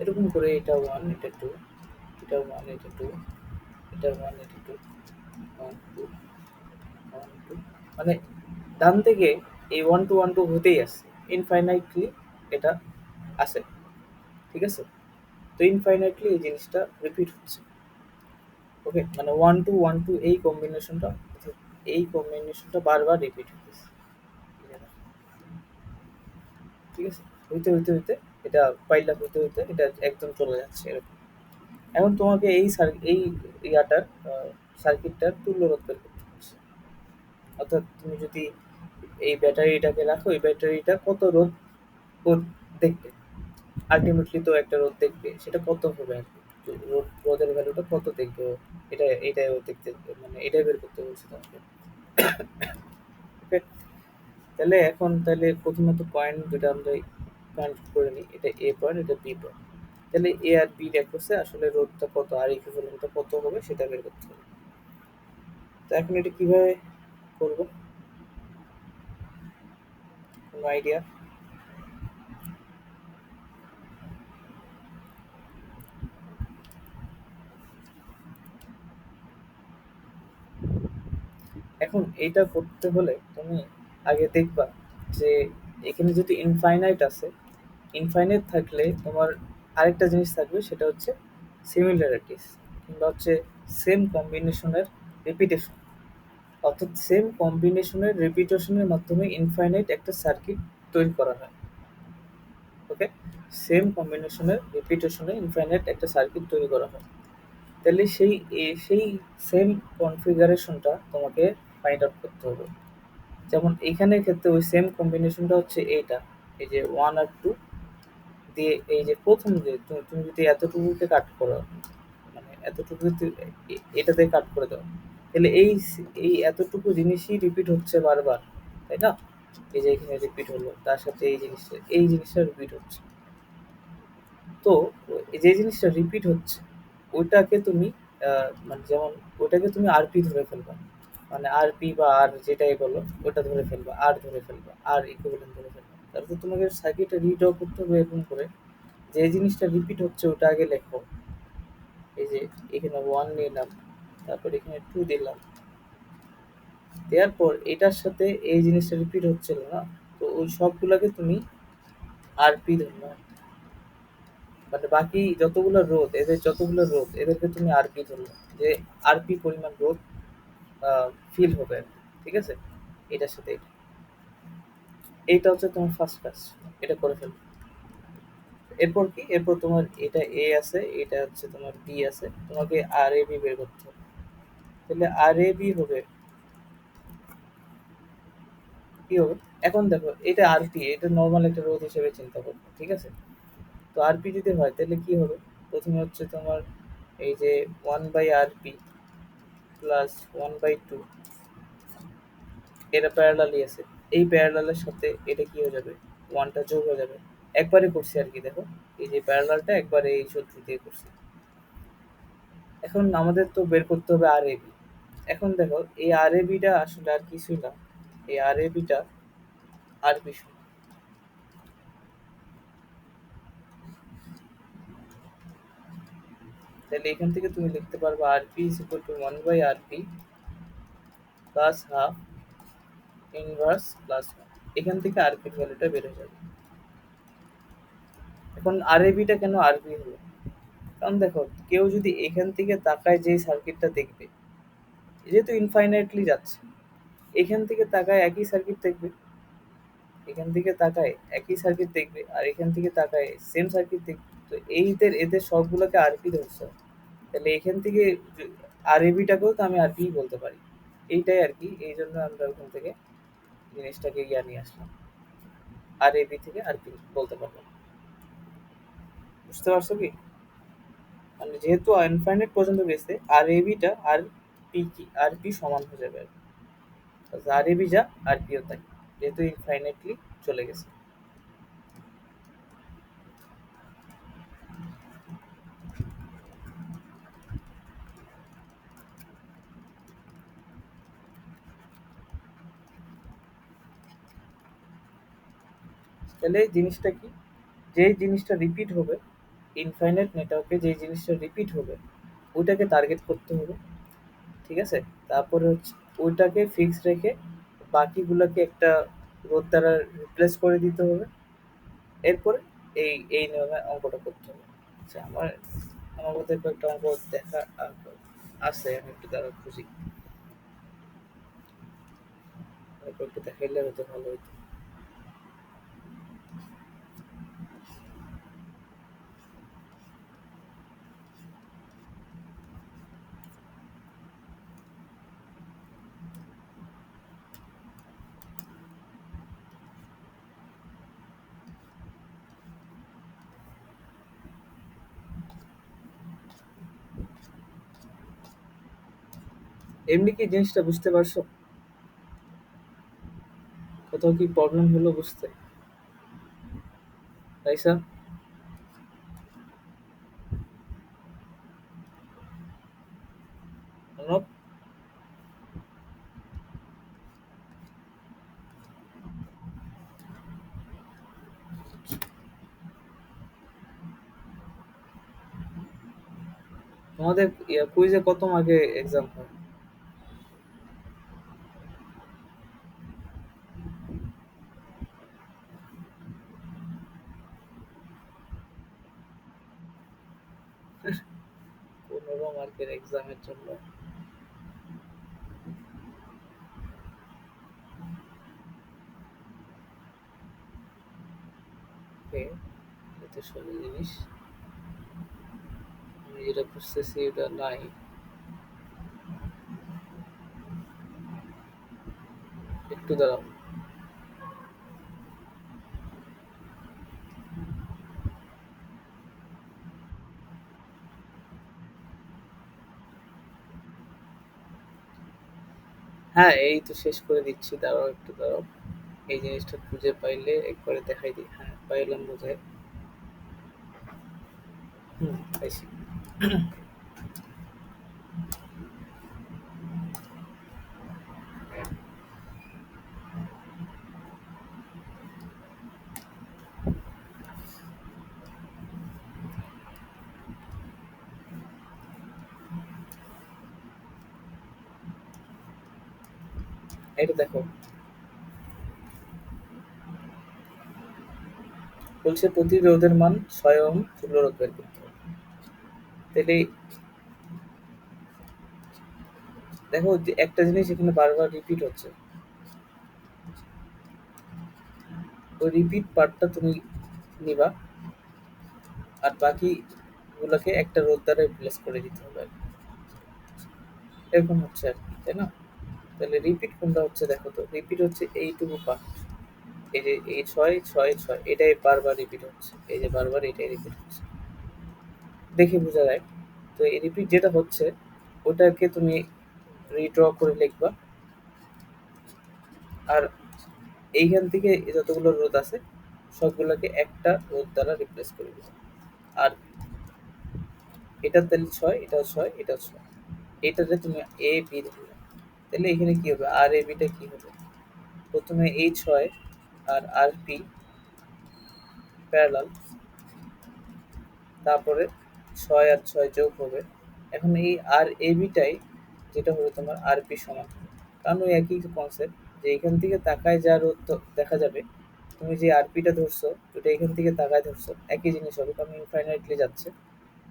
এরকম করে এটা ওয়ান, এটা টু, এটা ওয়ান, এটা টু, এটা ওয়ান, এটা two, one two, one two, মানে ডান থেকে এই ওয়ান টু হতেই আসছে ইনফাইনাইটলি। এটা আছে, ঠিক আছে? তো ইনফাইনাইটলি এই জিনিসটা রিপিট হচ্ছে। ওকে, মানে ওয়ান টু এই কম্বিনেশনটা বারবার রিপিট হচ্ছে। ঠিক আছে? হইতে হইতে হইতে এটা পাইলা হইতে হইতে এটা একদম চলে যাচ্ছে এরকম। এখন তোমাকে এই ইয়াটার সার্কিটটার তুল্য রোধ বের করতে হচ্ছে। অর্থাৎ তুমি যদি এই ব্যাটারিটাকে রাখো, এই ব্যাটারিটা কত রোধ রোধ দেখবে, আলটিমেটলি তো একটা রোধ দেখবে, সেটা কত হবে আর কি। তো রোধের ভ্যালুটা কত দেখবে ও, এটাই ও দেখতে, মানে এটাই বের করতে বলছে তোমাকে। ওকে, তাহলে এখন তাহলে প্রথমত পয়েন্ট যেটা আমরা পয়েন্ট করে নিই, এটা এ পয়েন্ট, এটা বি পয়েন্ট। তাহলে এ আর বি রেফারেন্সে আসলে রোধটা কত আর ইকুইভ্যালেন্টটা কত হবে সেটা বের করতে হবে। তো এখন এটা কিভাবে করবো, কোনো আইডিয়া? এখন এইটা করতে হলে তুমি আগে দেখবা যে এখানে যদি ইনফাইনাইট আছে, ইনফাইনাইট থাকলে তোমার আরেকটা জিনিস থাকবে, সেটা হচ্ছে সিমিলারিটিস, কিংবা হচ্ছে সেম কম্বিনেশনের রিপিটেশন। অর্থাৎ সেম কম্বিনেশনের রিপিটেশনের মাধ্যমে ইনফাইনাইট একটা সার্কিট তৈরি করা হয়। ওকে, সেম কম্বিনেশনের রিপিটেশনে ইনফাইনাইট একটা সার্কিট তৈরি করা হয়। তাহলে সেই সেম কনফিগারেশনটা তোমাকে ফাইন্ড আউট করতে হবে। যেমন এইখানের ক্ষেত্রে ওই সেম কম্বিনেশনটা হচ্ছে এইটা, এই যে ওয়ান আর টু দিয়ে, এই যে প্রথম যে তুমি যদি এতটুকুকে কাট করো, মানে এতটুকু এটাতে কাট করে দাও, তাহলে এই এতটুকু জিনিসই রিপিট হচ্ছে বারবার, তাই না? এই যে এখানে রিপিট হলো, তার সাথে এই জিনিসটা রিপিট হচ্ছে। তো যে জিনিসটা রিপিট হচ্ছে ওইটাকে তুমি মানে যেমন ওইটাকে তুমি আরপি ধরে ফেলবা, মানে আরপি বা আর যেটাই বলো, ওটা ধরে ফেলবা, আর ধরে ফেলবা, আর ইকুইভ্যালেন্ট ধরে ফেলবা। তারপর তোমাকে সার্কিটটা রিড্র করতে হবে এরকম করে, যে জিনিসটা রিপিট হচ্ছে ওটা আগে লেখো। এই যে এখানে ওয়ান নিলাম, তারপর এখানে টু দিলাম, দেওয়ার পর এটার সাথে এই জিনিসটা রিপিট হচ্ছিল না, তো ওই সবগুলাকে তুমি আরপি ধরবা। মানে বাকি যতগুলো রোধ এদেরকে তুমি আরপি ধরলো, যে আরপি পরিমাণ রোধ ফিল হবে আর কি। ঠিক আছে? এটার সাথে এইটা হচ্ছে তোমার ফার্স্ট কাজ, এটা করে ফেলবে। এরপর কি, এরপর তোমার এটা এ আছে, এটা হচ্ছে তোমার বি আছে, তোমাকে আর এ বি বের করতে হবে। তাহলে আর এ বি হবে কি হবে? এখন দেখো এটা আরপি, এটা নর্মাল একটা রোধ হিসেবে চিন্তা করবো, ঠিক আছে? তো আরপি যদি হয় তাহলে কি হবে? প্রথমে হচ্ছে তোমার এই যে 1/rp প্লাস 1/2, এটা প্যারালালি আছে। এই প্যারালালের সাথে এটা কি হয়ে যাবে? ওয়ানটা যোগ হয়ে যাবে। একবারে করছি আর কি, দেখো এই যে প্যারালালটা একবারে এই সূত্র দিয়ে করছি। এখন আমাদের তো বের করতে হবে আর এ বি। এখন দেখো এই আর এ বিটা আসলে আর কিছুই না, এই আর এ বিটা আর পি সমান। তাহলে এখান থেকে তুমি লিখতে পারবে R P is equal to 1/rp plus half inverse plus 1। এখান থেকে আর পির ভ্যালুটা বের হয়ে যাবে। এখন আর এ বিটা কেন আর পি হলো? কারণ দেখো কেউ যদি এখান থেকে তাকায় যে সার্কিটটা দেখবে, যেহেতু ইনফাইনাইটলি যাচ্ছে, এখান থেকে তাকায় একই সার্কিট দেখবে, এখান থেকে তাকায় একই সার্কিট দেখবে, আর এখান থেকে তাকায় সেম সার্কিট দেখবে। তো এইদের এদের সবগুলোকে আরপি ধরতে হবে। তাহলে এখান থেকে আর এবিটাকেও তো আমি আরপি বলতে পারি। এইটাই আর কি, এই জন্য আমরা ওখান থেকে জিনিসটাকে ইয়া নিয়ে আসলাম, আর এবি থেকে আরপি বলতে পারলাম। বুঝতে পারছো কি? মানে যেহেতু ইনফাইনাইট পর্যন্ত গেছে, আর এবিটা আর পি কি আর পি সমান হয়ে যাবে আর কি। আর এবি যা আর পিও তাই, যেহেতু ইনফাইনাইটলি চলে গেছে। তাহলে এই জিনিসটা কি? যেই জিনিসটা রিপিট হবে, ইনফাইনাইট নেটওয়ার্কে যেই জিনিসটা রিপিট হবে ওইটাকে টার্গেট করতে হবে, ঠিক আছে? তারপরে হচ্ছে ওইটাকে ফিক্স রেখে বাকিগুলোকে একটা রোধ দ্বারা রিপ্লেস করে দিতে হবে। এরপরে এই নিয়মে অঙ্কটা করতে হবে। আচ্ছা, আমার মধ্যে কয়েকটা অঙ্ক দেখা আছে, আমি একটু দ্বারা খুঁজি, একটু দেখাইলে হয়তো ভালো হতো। এমনি কি জিনিসটা বুঝতে পারছো? কোথাও কি প্রবলেম হলো বুঝতে? তাই স্যার? অনুপ, তোমাদের কুইজে কত মার্কে এক্সাম হয়? 15 মার্কের এক্সামের জন্য? ওকে, এটা সোজা জিনিস। আমি যেটা বুঝতেছি ওটা নাই। একটু দাঁড়াও। হ্যাঁ, এই তো শেষ করে দিচ্ছি, দাঁড়াও একটু দাঁড়াও। এই জিনিসটা খুঁজে পাইলে একবারে দেখাই দিই। হ্যাঁ, পাইলাম বোধহয়। হুম, পাইছি। এটা দেখো, বলছে প্রতিরোধের মান 6 ওহম, তুল্য রোধ বের করতে হবে। তাহলে দেখো যে একটা জিনিস এখানে বারবার রিপিট হচ্ছে, ওই রিপিট পার্টটা তুমি নিবা, আর বাকি গুলোকে একটা রোধ দ্বারা রিপ্লেস করে দিতে হবে। এরকম হচ্ছে আর কি, তাই না? তাহলে রিপিট কোনটা হচ্ছে দেখো তো, রিপিট হচ্ছে এইটুকু পার্ট, এই যে এই ছয় ছয় ছয় এটাই বারবার রিপিট হচ্ছে, এই যে বারবার এটাই রিপিট হচ্ছে, দেখে বোঝা যায়। তো এই রিপিট যেটা হচ্ছে ওটাকে তুমি রিড্র করে লিখবা, আর এইখান থেকে যতগুলো রোধ আছে সবগুলোকে একটা রোধ দ্বারা রিপ্লেস করে দিবে। আর এটা তাহলে ছয়, এটাও ছয়, এটাও ছয়, এটাতে তুমি এ বি ধরলে, তাহলে এখানে কি হবে, আর এ বিটা কি হবে, প্রথমে এই ছয় আর আর পি প্যারালাল, তারপরে ছয় আর ছয় যোগ হবে। এখন এই আর এ বিটাই যেটা হবে তোমার আর পি সমান, কারণ ওই একই কনসেপ্ট, যে এখান থেকে তাকায় যা রোধ দেখা যাবে, তুমি যে আর পিটা ধরছো ওটা এখান থেকে তাকায় ধরছো একই জিনিস হবে, কারণ ইনফাইনাইটলি যাচ্ছে।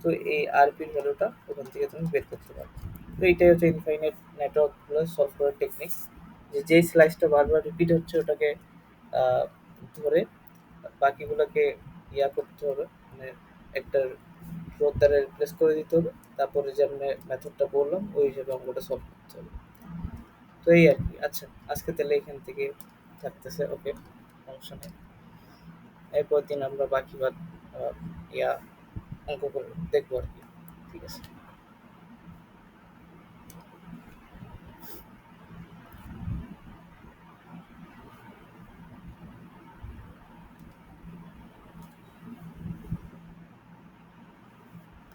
তো এই আর পির ভ্যালুটা ওখান থেকে তুমি বের করতে পারো। তো এইটাই হচ্ছে ইনফাইনাইট নেটওয়ার্কগুলো সলভ করার টেকনিক, যে যেই স্লাইসটা বারবার রিপিট হচ্ছে ওটাকে আহ, ধরে বাকিগুলোকে ইয়া করতে হবে, মানে একটা রোদ দ্বারা রিপ্লেস করে দিতে হবে, তারপরে যে আমি মেথডটা বললাম ওই হিসেবে অঙ্কটা সলভ করতে হবে। তো এই আর কি। আচ্ছা, আজকে তাহলে এখান থেকে থাকতেছে, ওকে, সমস্যা নেই। এরপর দিন আমরা বাকি বাদ ইয়া অঙ্ক করে দেখবো আর কি। ঠিক আছে।